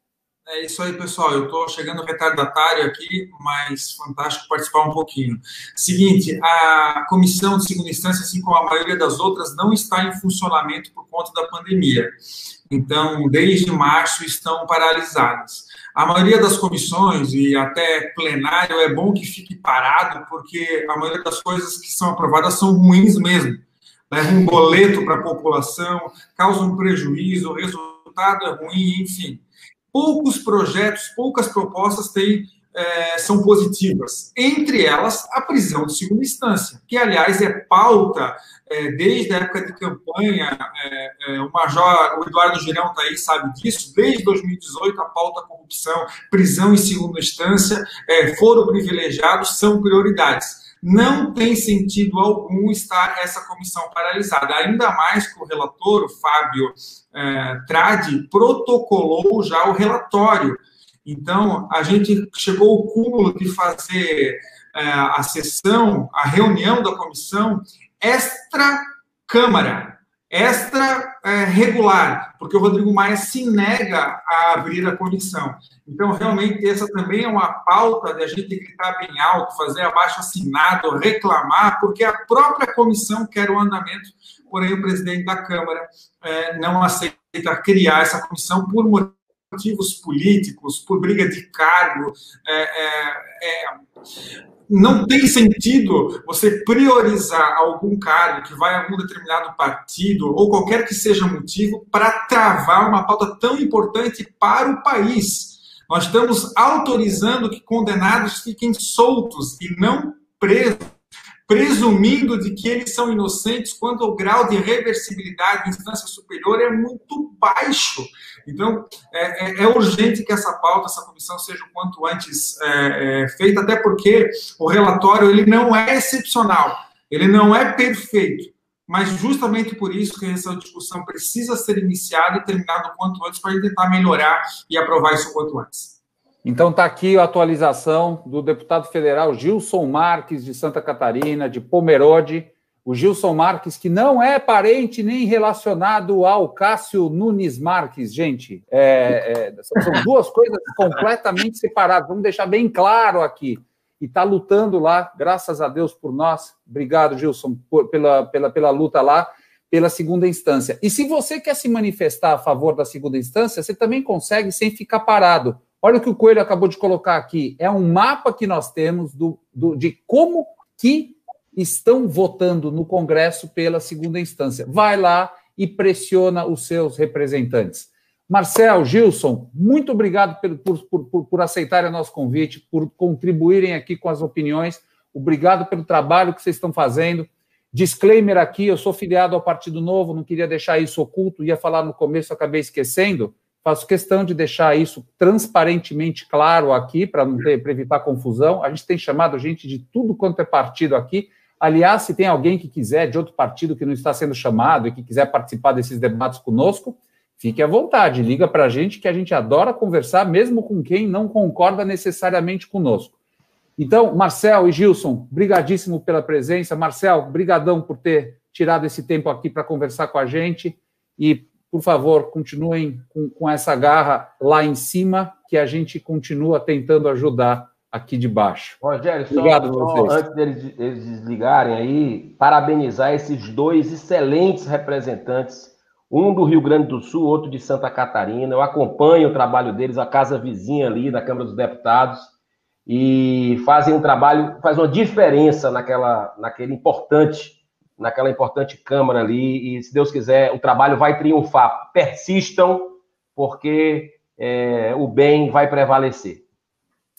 É isso aí, pessoal. Eu estou chegando retardatário aqui, mas fantástico participar um pouquinho. Seguinte, a comissão de segunda instância, assim como a maioria das outras, não está em funcionamento por conta da pandemia. Então, desde março, estão paralisadas. A maioria das comissões e até plenário é bom que fique parado, porque a maioria das coisas que são aprovadas são ruins mesmo. Leva um boleto para a população, causa um prejuízo, o resultado é ruim, enfim. Poucos projetos, poucas propostas são positivas. Entre elas, a prisão de segunda instância, que, aliás, é pauta desde a época de campanha. O Eduardo Girão está aí, sabe disso. Desde 2018, a pauta corrupção, prisão em segunda instância, foro privilegiado são prioridades. Não tem sentido algum estar essa comissão paralisada, ainda mais que o relator, o Fábio Tradi, protocolou já o relatório. Então, a gente chegou ao cúmulo de fazer a reunião da comissão extra-Câmara, extra-regular, porque o Rodrigo Maia se nega a abrir a comissão. Então, realmente, essa também é uma pauta de a gente gritar bem alto, fazer abaixo-assinado, reclamar, porque a própria comissão quer o andamento, porém o presidente da Câmara não aceita criar essa comissão por motivos políticos, por briga de cargo. Não tem sentido você priorizar algum cargo que vai a algum determinado partido, ou qualquer que seja o motivo, para travar uma pauta tão importante para o país. Nós estamos autorizando que condenados fiquem soltos e não presos, presumindo de que eles são inocentes, quando o grau de reversibilidade em instância superior é muito baixo. Então, é urgente que essa pauta, essa comissão, seja o quanto antes feita, até porque o relatório ele não é excepcional, ele não é perfeito, mas justamente por isso que essa discussão precisa ser iniciada e terminada o quanto antes para tentar melhorar e aprovar isso o quanto antes. Então está aqui a atualização do deputado federal Gilson Marques, de Santa Catarina, de Pomerode. O Gilson Marques, que não é parente nem relacionado ao Cássio Nunes Marques, gente. São duas coisas completamente separadas. Vamos deixar bem claro aqui. E está lutando lá, graças a Deus por nós. Obrigado, Gilson, pela luta lá, pela segunda instância. E se você quer se manifestar a favor da segunda instância, você também consegue sem ficar parado. Olha o que o Coelho acabou de colocar aqui. É um mapa que nós temos de como que estão votando no Congresso pela segunda instância. Vai lá e pressiona os seus representantes. Marcel, Gilson, muito obrigado por aceitarem o nosso convite, por contribuírem aqui com as opiniões. Obrigado pelo trabalho que vocês estão fazendo. Disclaimer aqui, eu sou filiado ao Partido Novo, não queria deixar isso oculto, ia falar no começo, acabei esquecendo. Faço questão de deixar isso transparentemente claro aqui, para evitar confusão. A gente tem chamado gente de tudo quanto é partido aqui. Aliás, se tem alguém que quiser, de outro partido que não está sendo chamado e que quiser participar desses debates conosco, fique à vontade, liga para a gente, que a gente adora conversar, mesmo com quem não concorda necessariamente conosco. Então, Marcel e Gilson, brigadíssimo pela presença. Marcel, brigadão por ter tirado esse tempo aqui para conversar com a gente. E, por favor, continuem com essa garra lá em cima, que a gente continua tentando ajudar aqui de baixo. Rogério, obrigado só antes deles desligarem aí, parabenizar esses dois excelentes representantes, um do Rio Grande do Sul, outro de Santa Catarina. Eu acompanho o trabalho deles, a casa vizinha ali da Câmara dos Deputados, e fazem um trabalho, faz uma diferença naquela importante Câmara ali, e se Deus quiser, o trabalho vai triunfar. Persistam, porque o bem vai prevalecer.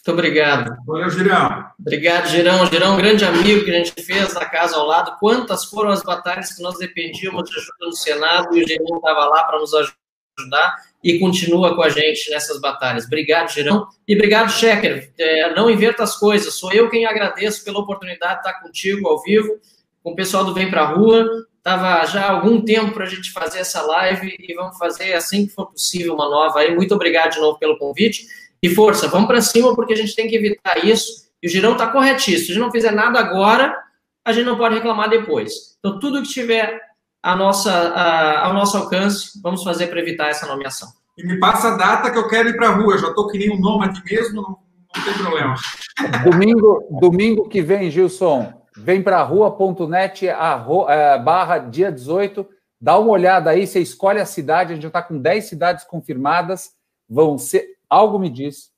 Muito obrigado. Valeu, Girão. Obrigado, Girão. Girão, um grande amigo que a gente fez na casa ao lado. Quantas foram as batalhas que nós dependíamos de ajuda no Senado e o Girão estava lá para nos ajudar e continua com a gente nessas batalhas. Obrigado, Girão. E obrigado, Schecker. Não inverta as coisas. Sou eu quem agradeço pela oportunidade de estar contigo ao vivo, com o pessoal do Vem Pra Rua. Estava já há algum tempo para a gente fazer essa live e vamos fazer assim que for possível uma nova aí. Muito obrigado de novo pelo convite. E força, vamos para cima, porque a gente tem que evitar isso. E o Girão está corretíssimo. Se a gente não fizer nada agora, a gente não pode reclamar depois. Então, tudo que tiver ao nosso alcance, vamos fazer para evitar essa nomeação. E me passa a data que eu quero ir para a rua. Já estou que nem um nômade mesmo, não tem problema. Domingo que vem, Gilson, vem para rua.net /dia 18. Dá uma olhada aí, você escolhe a cidade. A gente já está com 10 cidades confirmadas. Vão ser... Algo me diz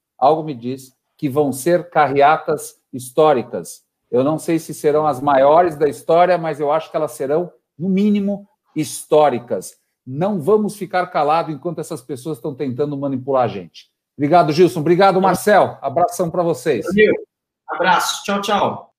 que vão ser carreatas históricas. Eu não sei se serão as maiores da história, mas eu acho que elas serão, no mínimo, históricas. Não vamos ficar calados enquanto essas pessoas estão tentando manipular a gente. Obrigado, Gilson. Obrigado, Marcel. Abração para vocês. Abraço. Tchau, tchau.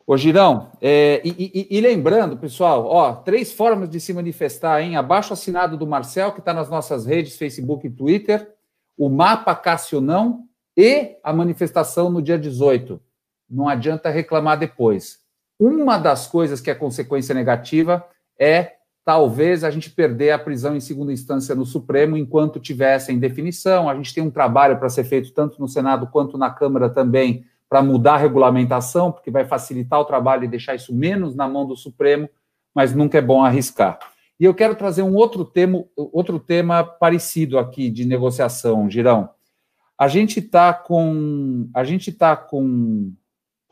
Ô, Girão, e lembrando, pessoal, 3 formas de se manifestar, hein? Abaixo assinado do Marcel, que está nas nossas redes, Facebook e Twitter, o mapa Cássio não e a manifestação no dia 18. Não adianta reclamar depois. Uma das coisas que é consequência negativa é, talvez, a gente perder a prisão em segunda instância no Supremo enquanto tivesse em definição. A gente tem um trabalho para ser feito tanto no Senado quanto na Câmara também para mudar a regulamentação, porque vai facilitar o trabalho e deixar isso menos na mão do Supremo, mas nunca é bom arriscar. E eu quero trazer um outro tema parecido aqui de negociação, Girão. A gente está com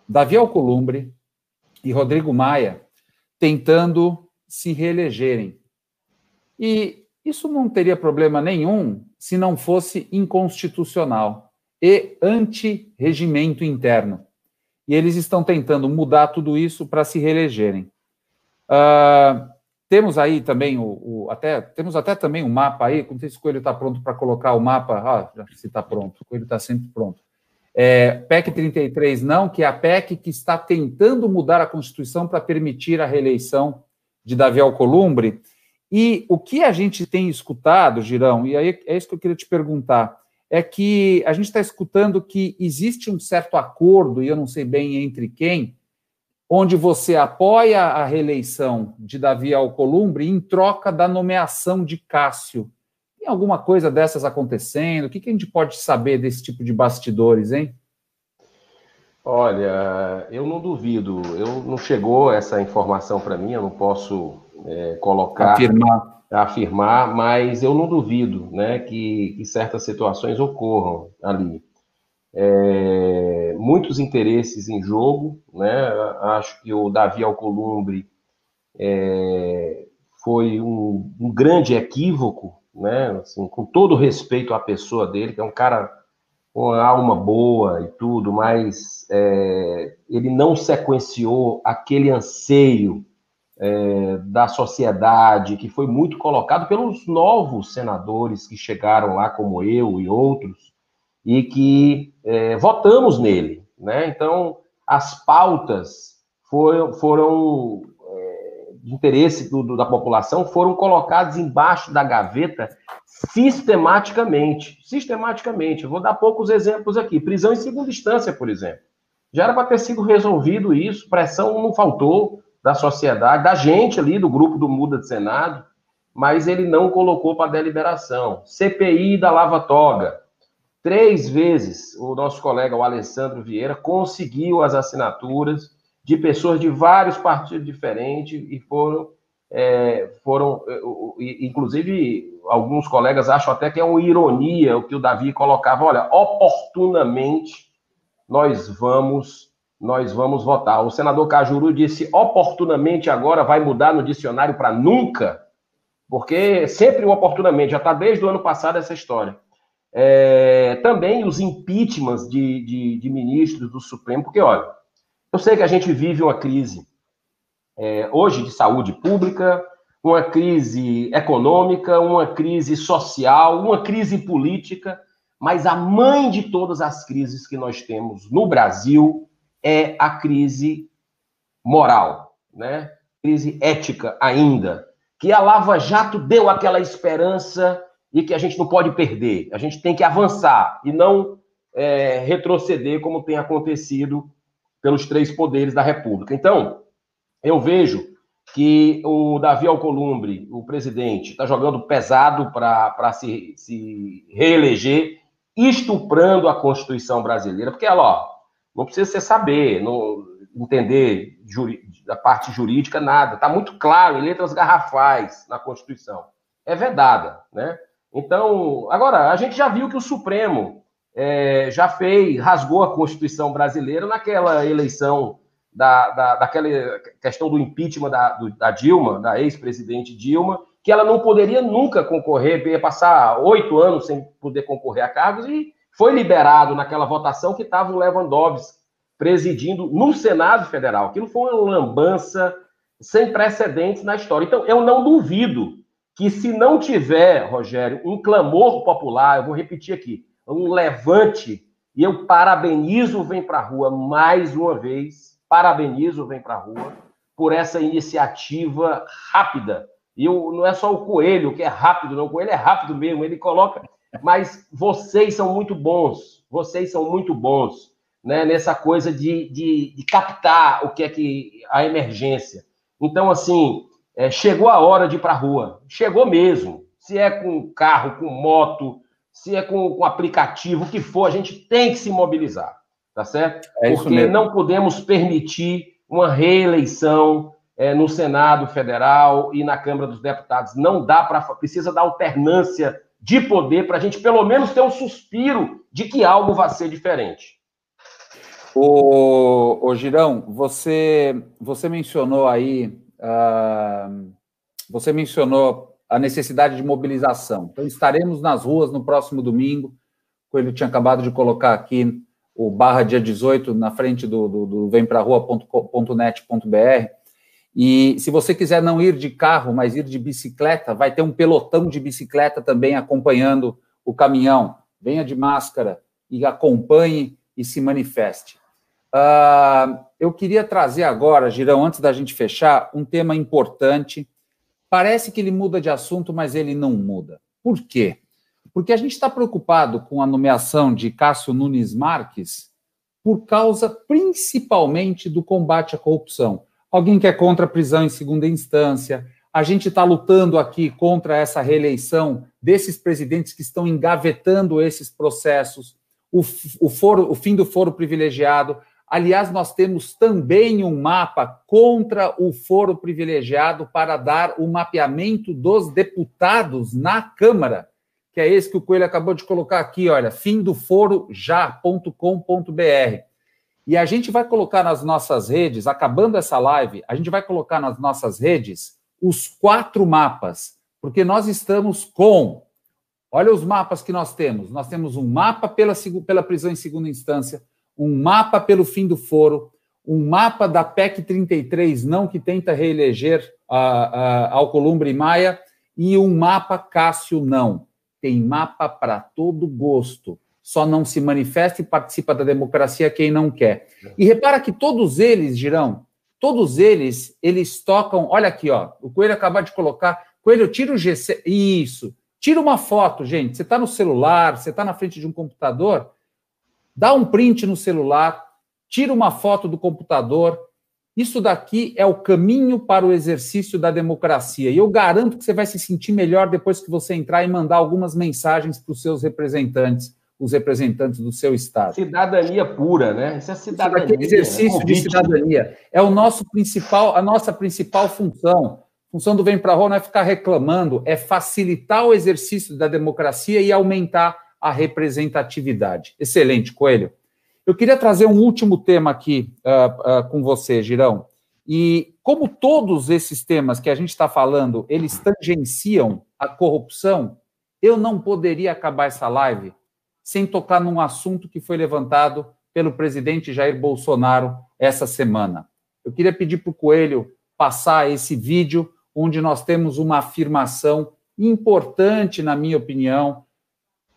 Davi Alcolumbre e Rodrigo Maia tentando se reelegerem. E isso não teria problema nenhum se não fosse inconstitucional e anti-regimento interno. E eles estão tentando mudar tudo isso para se reelegerem. Temos aí também temos até também um mapa aí, não sei se o Coelho está pronto para colocar o mapa, se está pronto, o Coelho está sempre pronto. PEC 33 não, que é a PEC que está tentando mudar a Constituição para permitir a reeleição de Davi Alcolumbre. E o que a gente tem escutado, Girão, e aí é isso que eu queria te perguntar, é que a gente está escutando que existe um certo acordo, e eu não sei bem entre quem, onde você apoia a reeleição de Davi Alcolumbre em troca da nomeação de Cássio. Tem alguma coisa dessas acontecendo? O que a gente pode saber desse tipo de bastidores, hein? Olha, eu não duvido. Não chegou essa informação para mim, eu não posso afirmar, mas eu não duvido, né, que certas situações ocorram ali. Muitos interesses em jogo, né? Acho que o Davi Alcolumbre foi um grande equívoco, né? Assim, com todo respeito à pessoa dele, que é um cara com uma alma boa e tudo, mas ele não sequenciou aquele anseio da sociedade que foi muito colocado pelos novos senadores que chegaram lá, como eu e outros, e que votamos nele, né? Então, as pautas foram de interesse da população, foram colocadas embaixo da gaveta sistematicamente. Eu vou dar poucos exemplos aqui. Prisão em segunda instância, por exemplo. Já era para ter sido resolvido isso, pressão não faltou da sociedade, da gente ali, do grupo do Muda de Senado, mas ele não colocou para deliberação. CPI da Lava Toga. 3 vezes o nosso colega, o Alessandro Vieira, conseguiu as assinaturas de pessoas de vários partidos diferentes e inclusive, alguns colegas acham até que é uma ironia o que o Davi colocava, olha, oportunamente nós vamos votar. O senador Cajuru disse, oportunamente agora vai mudar no dicionário para nunca, porque sempre oportunamente, já está desde o ano passado essa história. Também os impeachments de ministros do Supremo, porque, olha, eu sei que a gente vive uma crise hoje de saúde pública, uma crise econômica, uma crise social, uma crise política, mas a mãe de todas as crises que nós temos no Brasil é a crise moral, né? Crise ética ainda, que a Lava Jato deu aquela esperança e que a gente não pode perder. A gente tem que avançar e não retroceder como tem acontecido pelos 3 poderes da República. Então, eu vejo que o Davi Alcolumbre, o presidente, está jogando pesado para se reeleger, estuprando a Constituição brasileira, porque ela, não precisa você saber, não entender da parte jurídica, nada. Está muito claro, em letras garrafais, na Constituição. É vedada, né? Então, agora, a gente já viu que o Supremo rasgou a Constituição brasileira naquela eleição daquela questão do impeachment da Dilma, da ex-presidente Dilma, que ela não poderia nunca concorrer, ia passar 8 anos sem poder concorrer a cargos, e foi liberado naquela votação que estava o Lewandowski presidindo no Senado Federal. Aquilo foi uma lambança sem precedentes na história. Então, eu não duvido que, se não tiver, Rogério, um clamor popular, eu vou repetir aqui, um levante, e eu parabenizo o Vem Pra Rua mais uma vez, parabenizo o Vem Pra Rua por essa iniciativa rápida. E não é só o Coelho que é rápido, não, o Coelho é rápido mesmo, ele coloca, mas vocês são muito bons, né, nessa coisa de captar o que é a emergência. Então, assim, chegou a hora de ir para a rua, chegou mesmo, se é com carro, com moto, se é com aplicativo, o que for, a gente tem que se mobilizar, tá certo? Porque não podemos permitir uma reeleição no Senado Federal e na Câmara dos Deputados. Não dá precisa da alternância de poder para a gente, pelo menos, ter um suspiro de que algo vai ser diferente. Ô Girão, você mencionou aí, a necessidade de mobilização. Então, estaremos nas ruas no próximo domingo. O Coelho tinha acabado de colocar aqui o /dia 18 na frente do vemprarrua.net.br. E se você quiser não ir de carro, mas ir de bicicleta, vai ter um pelotão de bicicleta também acompanhando o caminhão. Venha de máscara e acompanhe e se manifeste. Eu queria trazer agora, Girão, antes da gente fechar, um tema importante. Parece que ele muda de assunto, mas ele não muda. Por quê? Porque a gente está preocupado com a nomeação de Cássio Nunes Marques por causa, principalmente, do combate à corrupção. Alguém que é contra a prisão em segunda instância. A gente está lutando aqui contra essa reeleição desses presidentes que estão engavetando esses processos, o fim do foro privilegiado. Aliás, nós temos também um mapa contra o foro privilegiado para dar o mapeamento dos deputados na Câmara, que é esse que o Coelho acabou de colocar aqui, olha, fimdoforojá.com.br. E a gente vai colocar nas nossas redes, acabando essa live, a gente vai colocar nas nossas redes os 4 mapas, porque nós estamos com... Olha os mapas que nós temos. Nós temos um mapa pela prisão em segunda instância, um mapa pelo fim do foro, um mapa da PEC 33, não, que tenta reeleger Alcolumbre e Maia, e um mapa Cássio não. Tem mapa para todo gosto. Só não se manifesta e participa da democracia quem não quer. E repara que todos eles, Girão, todos eles tocam... Olha aqui, ó, o Coelho acabou de colocar... Coelho, tira o GC... Isso. Tira uma foto, gente. Você está no celular, você está na frente de um computador... Dá um print no celular, tira uma foto do computador. Isso daqui é o caminho para o exercício da democracia. E eu garanto que você vai se sentir melhor depois que você entrar e mandar algumas mensagens para os seus representantes, os representantes do seu estado. Cidadania pura, né? Isso é cidadania. Isso daqui é exercício de cidadania. É o nosso principal, a nossa principal função. A função do Vem Pra Rua não é ficar reclamando, é facilitar o exercício da democracia e aumentar a representatividade. Excelente, Coelho. Eu queria trazer um último tema aqui com você, Girão. E como todos esses temas que a gente está falando, eles tangenciam a corrupção, eu não poderia acabar essa live sem tocar num assunto que foi levantado pelo presidente Jair Bolsonaro essa semana. Eu queria pedir para o Coelho passar esse vídeo onde nós temos uma afirmação importante, na minha opinião,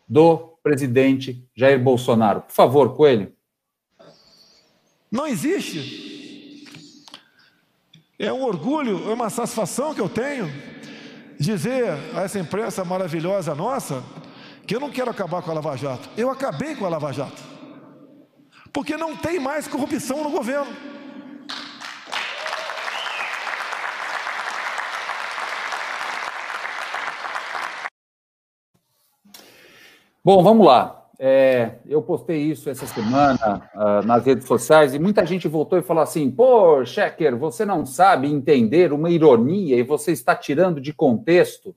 do presidente Jair Bolsonaro. Por favor, Coelho. Não existe. É um orgulho, é uma satisfação que eu tenho dizer a essa imprensa maravilhosa nossa que eu não quero acabar com a Lava Jato. Eu acabei com a Lava Jato. Porque não tem mais corrupção no governo. Bom, vamos lá. Eu postei isso essa semana nas redes sociais e muita gente voltou e falou assim: pô, Schecker, você não sabe entender uma ironia e você está tirando de contexto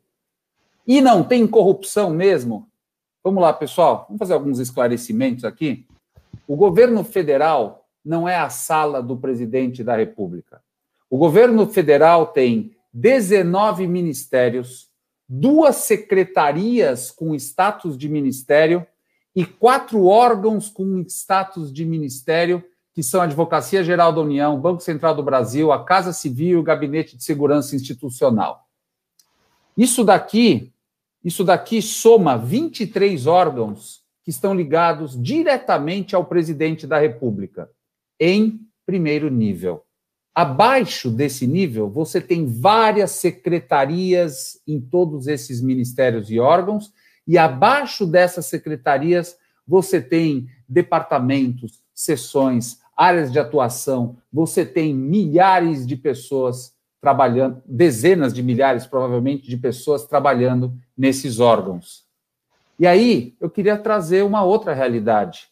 e não tem corrupção mesmo? Vamos lá, pessoal, vamos fazer alguns esclarecimentos aqui. O governo federal não é a sala do presidente da República. O governo federal tem 19 ministérios, 2 secretarias com status de ministério e 4 órgãos com status de ministério, que são a Advocacia Geral da União, o Banco Central do Brasil, a Casa Civil e o Gabinete de Segurança Institucional. Isso daqui soma 23 órgãos que estão ligados diretamente ao presidente da República, em primeiro nível. Abaixo desse nível, você tem várias secretarias em todos esses ministérios e órgãos, e abaixo dessas secretarias, você tem departamentos, seções, áreas de atuação, você tem milhares de pessoas trabalhando, dezenas de milhares, provavelmente, de pessoas trabalhando nesses órgãos. E aí, eu queria trazer uma outra realidade.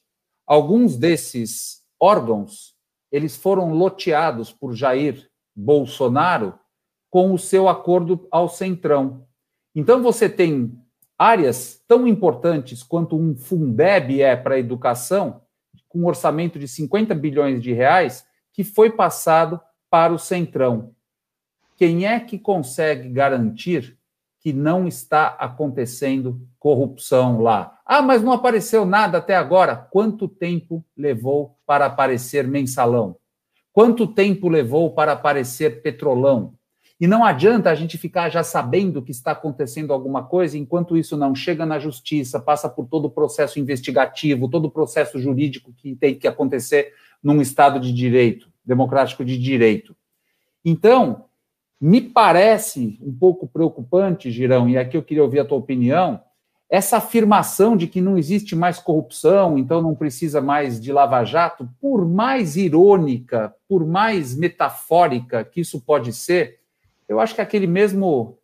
Alguns desses órgãos, eles foram loteados por Jair Bolsonaro com o seu acordo ao Centrão. Então, você tem áreas tão importantes quanto um Fundeb é para a educação, com um orçamento de 50 bilhões de reais, que foi passado para o Centrão. Quem é que consegue garantir que não está acontecendo corrupção lá? Ah, mas não apareceu nada até agora. Quanto tempo levou para aparecer mensalão? Quanto tempo levou para aparecer petrolão? E não adianta a gente ficar já sabendo que está acontecendo alguma coisa, enquanto isso não chega na justiça, passa por todo o processo investigativo, todo o processo jurídico que tem que acontecer num Estado de direito, democrático de direito. Então, me parece um pouco preocupante, Girão, e aqui eu queria ouvir a tua opinião, essa afirmação de que não existe mais corrupção, então não precisa mais de Lava Jato, por mais irônica, por mais metafórica que isso pode ser, eu acho que é aquele mesmo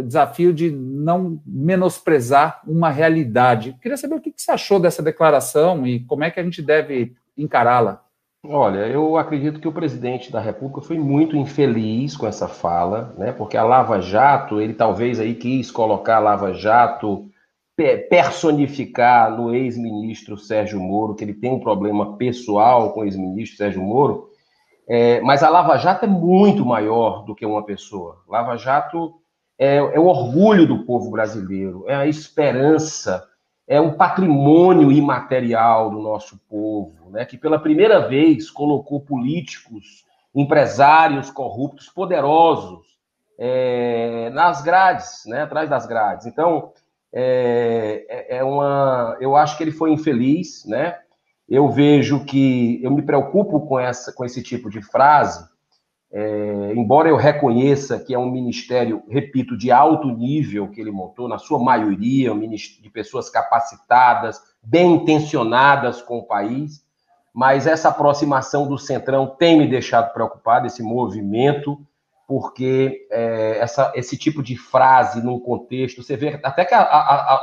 desafio de não menosprezar uma realidade. Eu queria saber o que você achou dessa declaração e como é que a gente deve encará-la. Olha, eu acredito que o presidente da República foi muito infeliz com essa fala, né? Porque a Lava Jato, ele talvez aí quis colocar a Lava Jato, personificar no ex-ministro Sérgio Moro, que ele tem um problema pessoal com o ex-ministro Sérgio Moro, mas a Lava Jato é muito maior do que uma pessoa. Lava Jato é o orgulho do povo brasileiro, é a esperança, é um patrimônio imaterial do nosso povo, né, que pela primeira vez colocou políticos, empresários corruptos, poderosos, nas grades, né, atrás das grades. Então, eu acho que ele foi infeliz, né? Eu vejo que eu me preocupo com esse tipo de frase, embora eu reconheça que é um ministério, repito, de alto nível que ele montou, na sua maioria, um ministério de pessoas capacitadas, bem intencionadas com o país, mas essa aproximação do Centrão tem me deixado preocupado, esse movimento, porque esse tipo de frase num contexto, você vê até que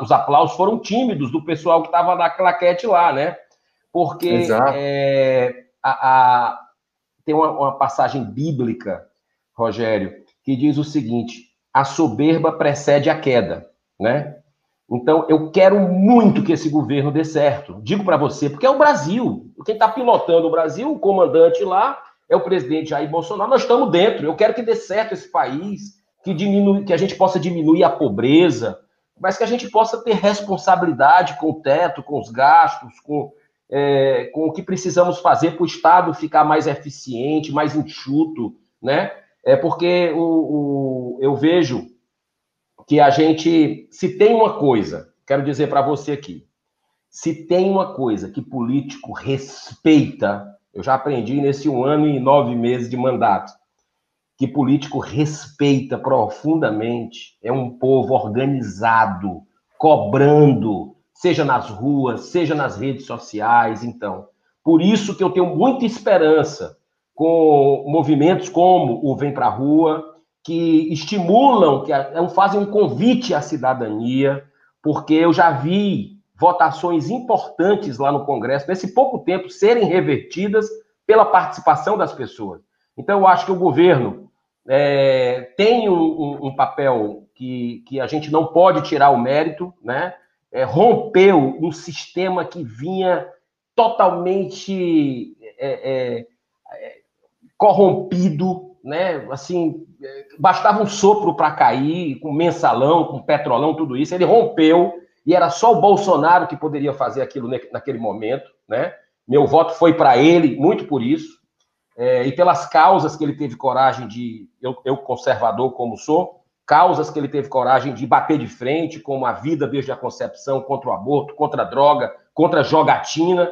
os aplausos foram tímidos do pessoal que estava na claquete lá, né? Porque tem uma passagem bíblica, Rogério, que diz o seguinte: a soberba precede a queda, né? Então, eu quero muito que esse governo dê certo. Digo para você, porque é o Brasil. Quem está pilotando o Brasil, o comandante lá, é o presidente Jair Bolsonaro. Nós estamos dentro. Eu quero que dê certo esse país, que a gente possa diminuir a pobreza, mas que a gente possa ter responsabilidade com o teto, com os gastos, com o que precisamos fazer para o Estado ficar mais eficiente, mais enxuto, né? Porque eu vejo que a gente, se tem uma coisa, quero dizer para você aqui, se tem uma coisa que político respeita, eu já aprendi nesse 1 ano e 9 meses de mandato, que político respeita profundamente, é um povo organizado, cobrando, seja nas ruas, seja nas redes sociais. Então, por isso que eu tenho muita esperança com movimentos como o Vem Pra Rua, que estimulam, fazem um convite à cidadania, porque eu já vi votações importantes lá no Congresso, nesse pouco tempo, serem revertidas pela participação das pessoas. Então, eu acho que o governo tem um papel que a gente não pode tirar o mérito, né? Rompeu um sistema que vinha totalmente corrompido, né? Assim, bastava um sopro para cair, com mensalão, com petrolão, tudo isso. Ele rompeu e era só o Bolsonaro que poderia fazer aquilo naquele momento, né? Meu voto foi para ele, muito por isso, e pelas causas que ele teve coragem de, eu conservador como sou, causas que ele teve coragem de bater de frente, como a vida desde a concepção, contra o aborto, contra a droga, contra a jogatina,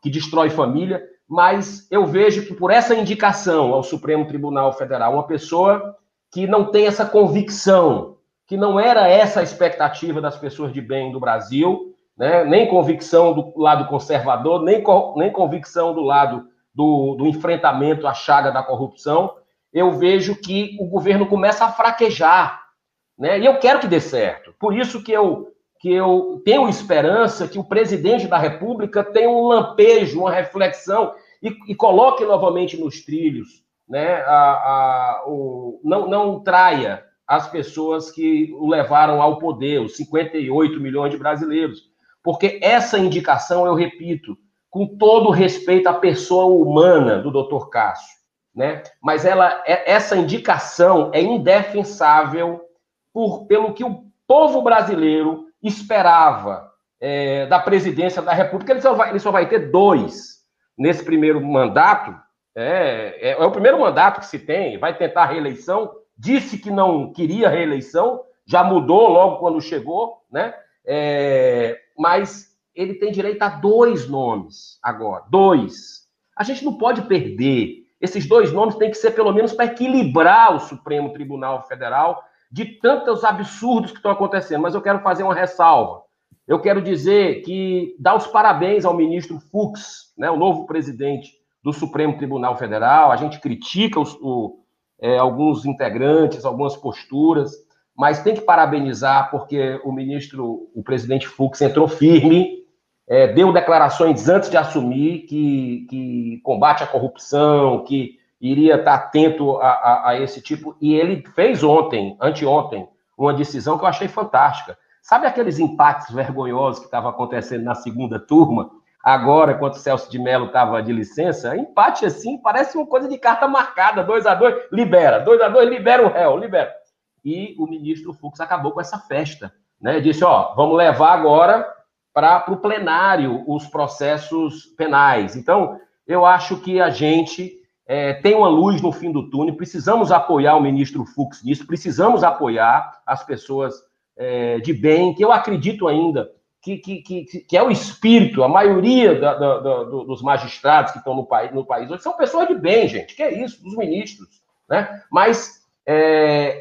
que destrói família. Mas eu vejo que por essa indicação ao Supremo Tribunal Federal, uma pessoa que não tem essa convicção, que não era essa a expectativa das pessoas de bem do Brasil, né? Nem convicção do lado conservador, nem convicção do lado do enfrentamento à chaga da corrupção, eu vejo que o governo começa a fraquejar, né? E eu quero que dê certo. Por isso que eu tenho esperança que o presidente da República tenha um lampejo, uma reflexão e coloque novamente nos trilhos, né? Não traia as pessoas que o levaram ao poder, os 58 milhões de brasileiros. Porque essa indicação, eu repito, com todo respeito à pessoa humana do Dr. Cássio, né? Mas essa indicação é indefensável pelo que o povo brasileiro esperava da presidência da República. Ele só vai ter 2 nesse primeiro mandato. É o primeiro mandato que se tem, vai tentar a reeleição, disse que não queria reeleição, já mudou logo quando chegou, né? Mas ele tem direito a 2 nomes agora, 2. A gente não pode perder. Esses 2 nomes têm que ser pelo menos para equilibrar o Supremo Tribunal Federal de tantos absurdos que estão acontecendo. Mas eu quero fazer uma ressalva. Eu quero dizer que dar os parabéns ao ministro Fux, né, o novo presidente do Supremo Tribunal Federal. A gente critica alguns integrantes, algumas posturas, mas tem que parabenizar porque o presidente Fux entrou firme, deu declarações antes de assumir que combate a corrupção, que iria estar atento a esse tipo, e ele fez anteontem, uma decisão que eu achei fantástica. Sabe aqueles empates vergonhosos que estavam acontecendo na segunda turma, agora, enquanto o Celso de Mello estava de licença? Empate assim, parece uma coisa de carta marcada, 2-2, libera, 2-2, libera o réu, libera. E o ministro Fux acabou com essa festa, né? Disse, vamos levar agora para o plenário os processos penais. Então, eu acho que a gente tem uma luz no fim do túnel, precisamos apoiar o ministro Fux nisso, precisamos apoiar as pessoas de bem, que eu acredito ainda que é o espírito, a maioria dos magistrados que estão no país hoje são pessoas de bem, gente, que é isso, dos ministros, né? Mas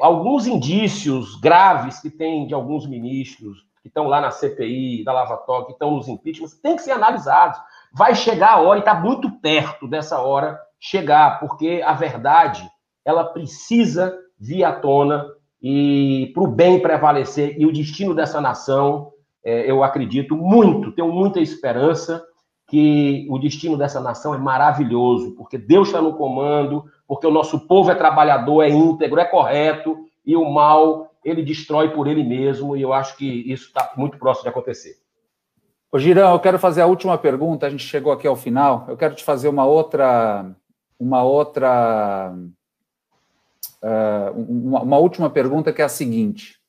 alguns indícios graves que tem de alguns ministros que estão lá na CPI, da Lava Toga, que estão nos impeachments, têm que ser analisados. vai chegar a hora, e está muito perto dessa hora chegar, porque a verdade, ela precisa vir à tona e para o bem prevalecer, e o destino dessa nação, eu acredito muito, tenho muita esperança que o destino dessa nação é maravilhoso, porque Deus está no comando, porque o nosso povo é trabalhador, é íntegro, é correto, e o mal, ele destrói por ele mesmo, e eu acho que isso está muito próximo de acontecer. Ô, Girão, eu quero fazer a última pergunta, a gente chegou aqui ao final, eu quero te fazer uma última pergunta, que é a seguinte.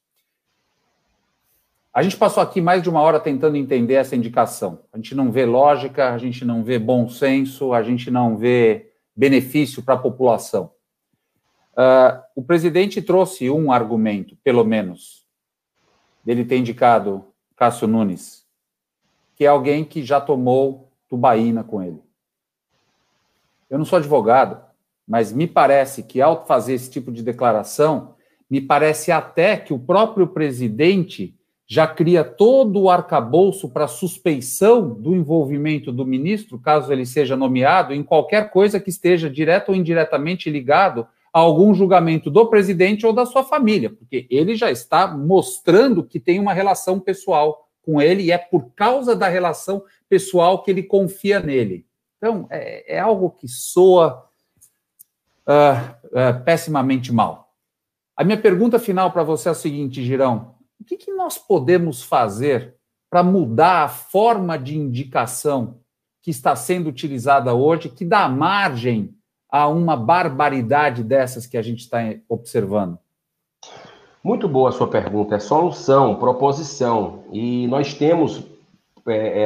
A gente passou aqui mais de uma hora tentando entender essa indicação. A gente não vê lógica, a gente não vê bom senso, a gente não vê benefício para a população. O presidente trouxe um argumento, pelo menos, dele ter indicado Cássio Nunes, que é alguém que já tomou tubaína com ele. Eu não sou advogado, mas me parece que, ao fazer esse tipo de declaração, me parece até que o próprio presidente já cria todo o arcabouço para suspeição do envolvimento do ministro, caso ele seja nomeado, em qualquer coisa que esteja direto ou indiretamente ligado a algum julgamento do presidente ou da sua família, porque ele já está mostrando que tem uma relação pessoal com ele, e é por causa da relação pessoal que ele confia nele. Então, é algo que soa pessimamente mal. A minha pergunta final para você é a seguinte, Girão: o que nós podemos fazer para mudar a forma de indicação que está sendo utilizada hoje, que dá margem a uma barbaridade dessas que a gente está observando? Muito boa a sua pergunta. É solução, proposição. E nós temos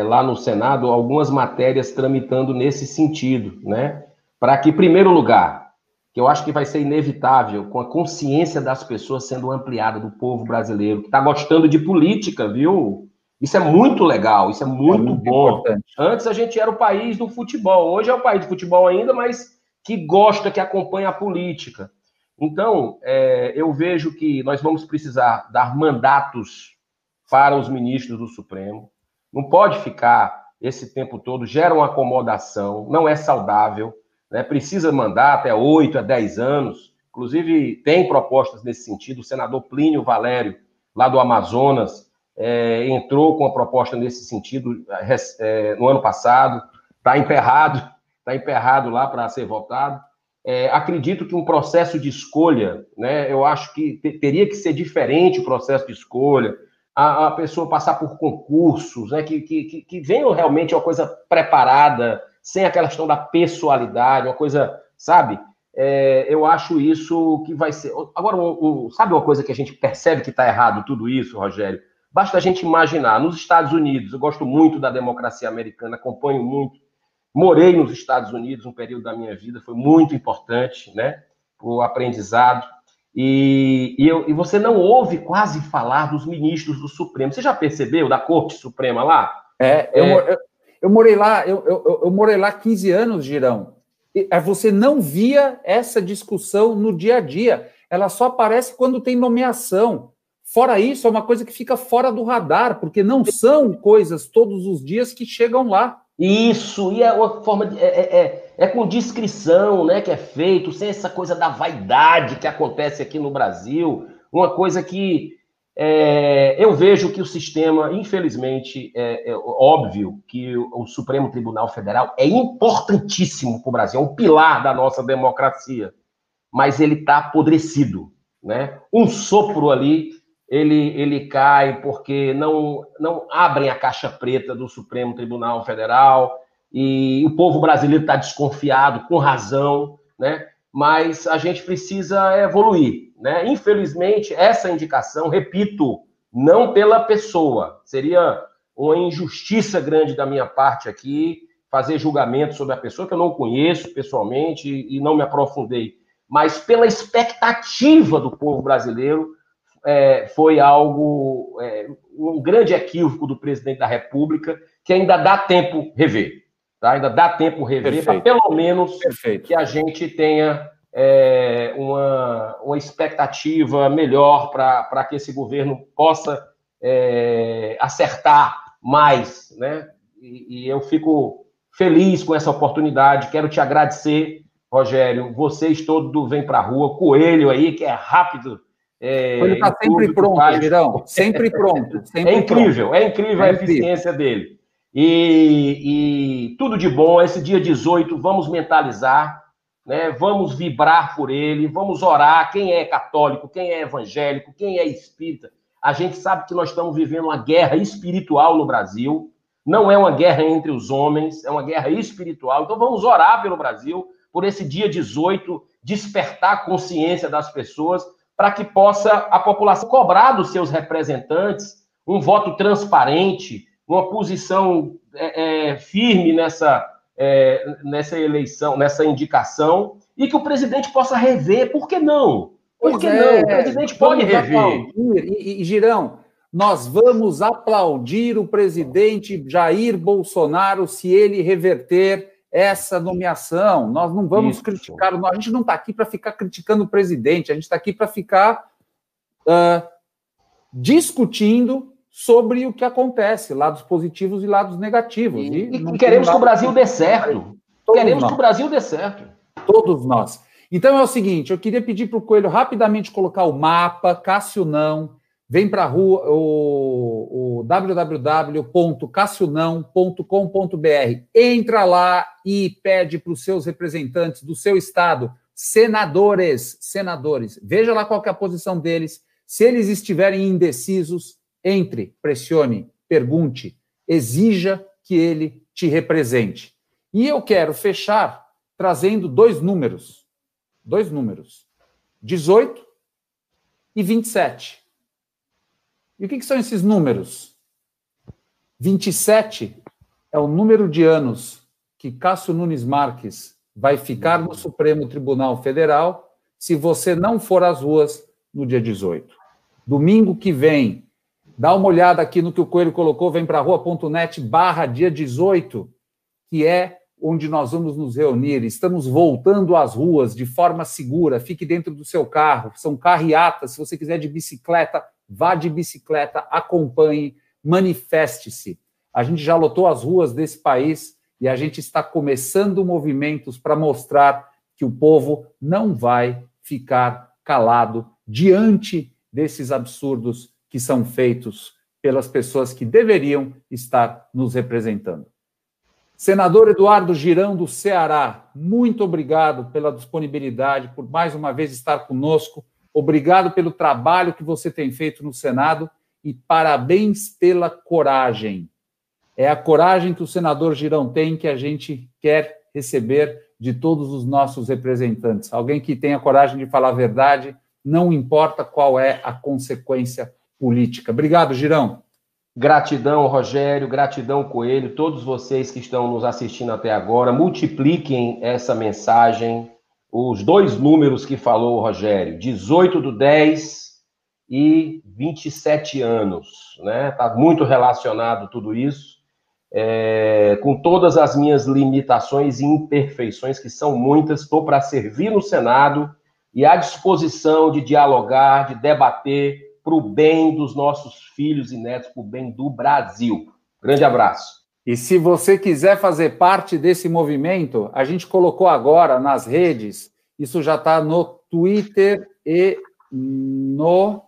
lá no Senado algumas matérias tramitando nesse sentido, né? Para que, em primeiro lugar, que eu acho que vai ser inevitável, com a consciência das pessoas sendo ampliada, do povo brasileiro, que está gostando de política, viu? Isso é muito legal, isso é muito bom. Importante. Antes a gente era o país do futebol, hoje é o país do futebol ainda, mas que gosta, que acompanha a política. Então, eu vejo que nós vamos precisar dar mandatos para os ministros do Supremo. Não pode ficar esse tempo todo, gera uma acomodação, não é saudável. Né, precisa mandar até 8 a 10 anos, inclusive tem propostas nesse sentido. O senador Plínio Valério, lá do Amazonas, entrou com a proposta nesse sentido no ano passado, está emperrado lá para ser votado. Acredito que um processo de escolha, né, eu acho que teria que ser diferente o processo de escolha, a pessoa passar por concursos, né, que venham realmente uma coisa preparada, sem aquela questão da pessoalidade, uma coisa, sabe? Eu acho isso que vai ser... Agora, sabe uma coisa que a gente percebe que está errado tudo isso, Rogério? Basta a gente imaginar. Nos Estados Unidos, eu gosto muito da democracia americana, acompanho muito, morei nos Estados Unidos um período da minha vida, foi muito importante, né? O aprendizado. E você não ouve quase falar dos ministros do Supremo. Você já percebeu, da Corte Suprema lá? Eu morei lá 15 anos, Girão. Você não via essa discussão no dia a dia. Ela só aparece quando tem nomeação. Fora isso, é uma coisa que fica fora do radar, porque não são coisas todos os dias que chegam lá. Isso, e é uma forma de, é com discrição, né, que é feito, sem essa coisa da vaidade que acontece aqui no Brasil, uma coisa que eu vejo que o sistema, infelizmente, é óbvio que o Supremo Tribunal Federal é importantíssimo para o Brasil, é um pilar da nossa democracia, mas ele está apodrecido, né? Um sopro ali, ele cai porque não abrem a caixa preta do Supremo Tribunal Federal, e o povo brasileiro está desconfiado, com razão, né? Mas a gente precisa evoluir, né? Infelizmente, essa indicação, repito, não pela pessoa, seria uma injustiça grande da minha parte aqui, fazer julgamento sobre a pessoa que eu não conheço pessoalmente e não me aprofundei, mas pela expectativa do povo brasileiro, foi algo, um grande equívoco do presidente da República, que ainda dá tempo rever. Tá? Ainda dá tempo rever, para pelo menos que a gente tenha uma expectativa melhor para que esse governo possa acertar mais, né? E eu fico feliz com essa oportunidade. Quero te agradecer, Rogério, vocês todos do Vem Pra Rua, Coelho aí, que é rápido. Ele está sempre pronto, Girão, sempre pronto. Sempre é incrível a eficiência dele. E tudo de bom, esse dia 18, vamos mentalizar, né? Vamos vibrar por ele, vamos orar. Quem é católico, quem é evangélico, quem é espírita, a gente sabe que nós estamos vivendo uma guerra espiritual no Brasil, não é uma guerra entre os homens, é uma guerra espiritual. Então vamos orar pelo Brasil, por esse dia 18, despertar a consciência das pessoas, para que possa a população cobrar dos seus representantes um voto transparente, uma posição firme nessa eleição, nessa indicação, e que o presidente possa rever. Por que não? Por que não? O presidente pode rever. E, Girão, nós vamos aplaudir o presidente Jair Bolsonaro se ele reverter essa nomeação. Nós não vamos criticar, a gente não está aqui para ficar criticando o presidente, a gente está aqui para ficar discutindo sobre o que acontece, lados positivos e lados negativos. E queremos que o Brasil dê certo. Queremos que o Brasil dê certo. Todos nós. Então é o seguinte, eu queria pedir para o Coelho rapidamente colocar o mapa, Cássio Não, vem para a rua, o www.cassionão.com.br. Entra lá e pede para os seus representantes do seu estado, senadores, veja lá qual que é a posição deles. Se eles estiverem indecisos, entre, pressione, pergunte, exija que ele te represente. E eu quero fechar trazendo dois números, 18 e 27. E o que são esses números? 27 é o número de anos que Cássio Nunes Marques vai ficar no Supremo Tribunal Federal se você não for às ruas no dia 18. Domingo que vem, dá uma olhada aqui no que o Coelho colocou, vemprarrua.net/dia 18, que é onde nós vamos nos reunir. Estamos voltando às ruas de forma segura, fique dentro do seu carro, são carreatas, se você quiser de bicicleta, vá de bicicleta, acompanhe, manifeste-se. A gente já lotou as ruas desse país e a gente está começando movimentos para mostrar que o povo não vai ficar calado diante desses absurdos que são feitos pelas pessoas que deveriam estar nos representando. Senador Eduardo Girão, do Ceará, muito obrigado pela disponibilidade, por mais uma vez estar conosco. Obrigado pelo trabalho que você tem feito no Senado e parabéns pela coragem. É a coragem que o senador Girão tem que a gente quer receber de todos os nossos representantes. Alguém que tenha coragem de falar a verdade, não importa qual é a consequência política. Obrigado, Girão. Gratidão, Rogério, gratidão, Coelho, todos vocês que estão nos assistindo até agora, multipliquem essa mensagem, os dois números que falou o Rogério, 18/10 e 27 anos, né? Está muito relacionado tudo isso, com todas as minhas limitações e imperfeições, que são muitas, estou para servir no Senado e à disposição de dialogar, de debater, para o bem dos nossos filhos e netos, para o bem do Brasil. Grande abraço. E se você quiser fazer parte desse movimento, a gente colocou agora nas redes, isso já está no Twitter e no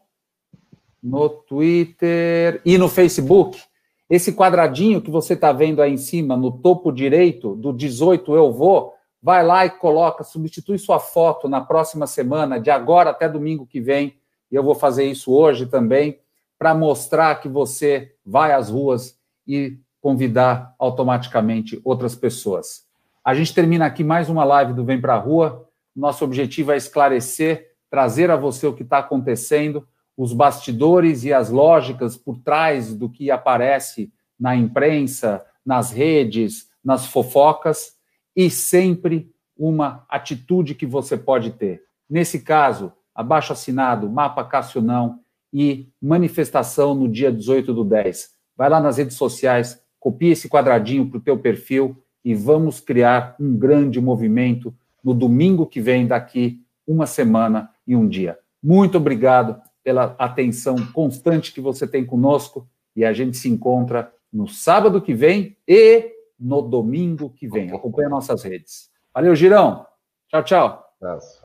Twitter e no Facebook. Esse quadradinho que você está vendo aí em cima, no topo direito, do 18 eu vou, vai lá e coloca, substitui sua foto na próxima semana, de agora até domingo que vem, e eu vou fazer isso hoje também, para mostrar que você vai às ruas e convidar automaticamente outras pessoas. A gente termina aqui mais uma live do Vem Pra Rua. Nosso objetivo é esclarecer, trazer a você o que está acontecendo, os bastidores e as lógicas por trás do que aparece na imprensa, nas redes, nas fofocas, e sempre uma atitude que você pode ter. Nesse caso, abaixo-assinado, mapa Cássio Não e manifestação no dia 18/10. Vai lá nas redes sociais, copia esse quadradinho para o teu perfil e vamos criar um grande movimento no domingo que vem, daqui uma semana e um dia. Muito obrigado pela atenção constante que você tem conosco e a gente se encontra no sábado que vem e no domingo que vem. Acompanhe nossas redes. Valeu, Girão. Tchau, tchau. Nossa.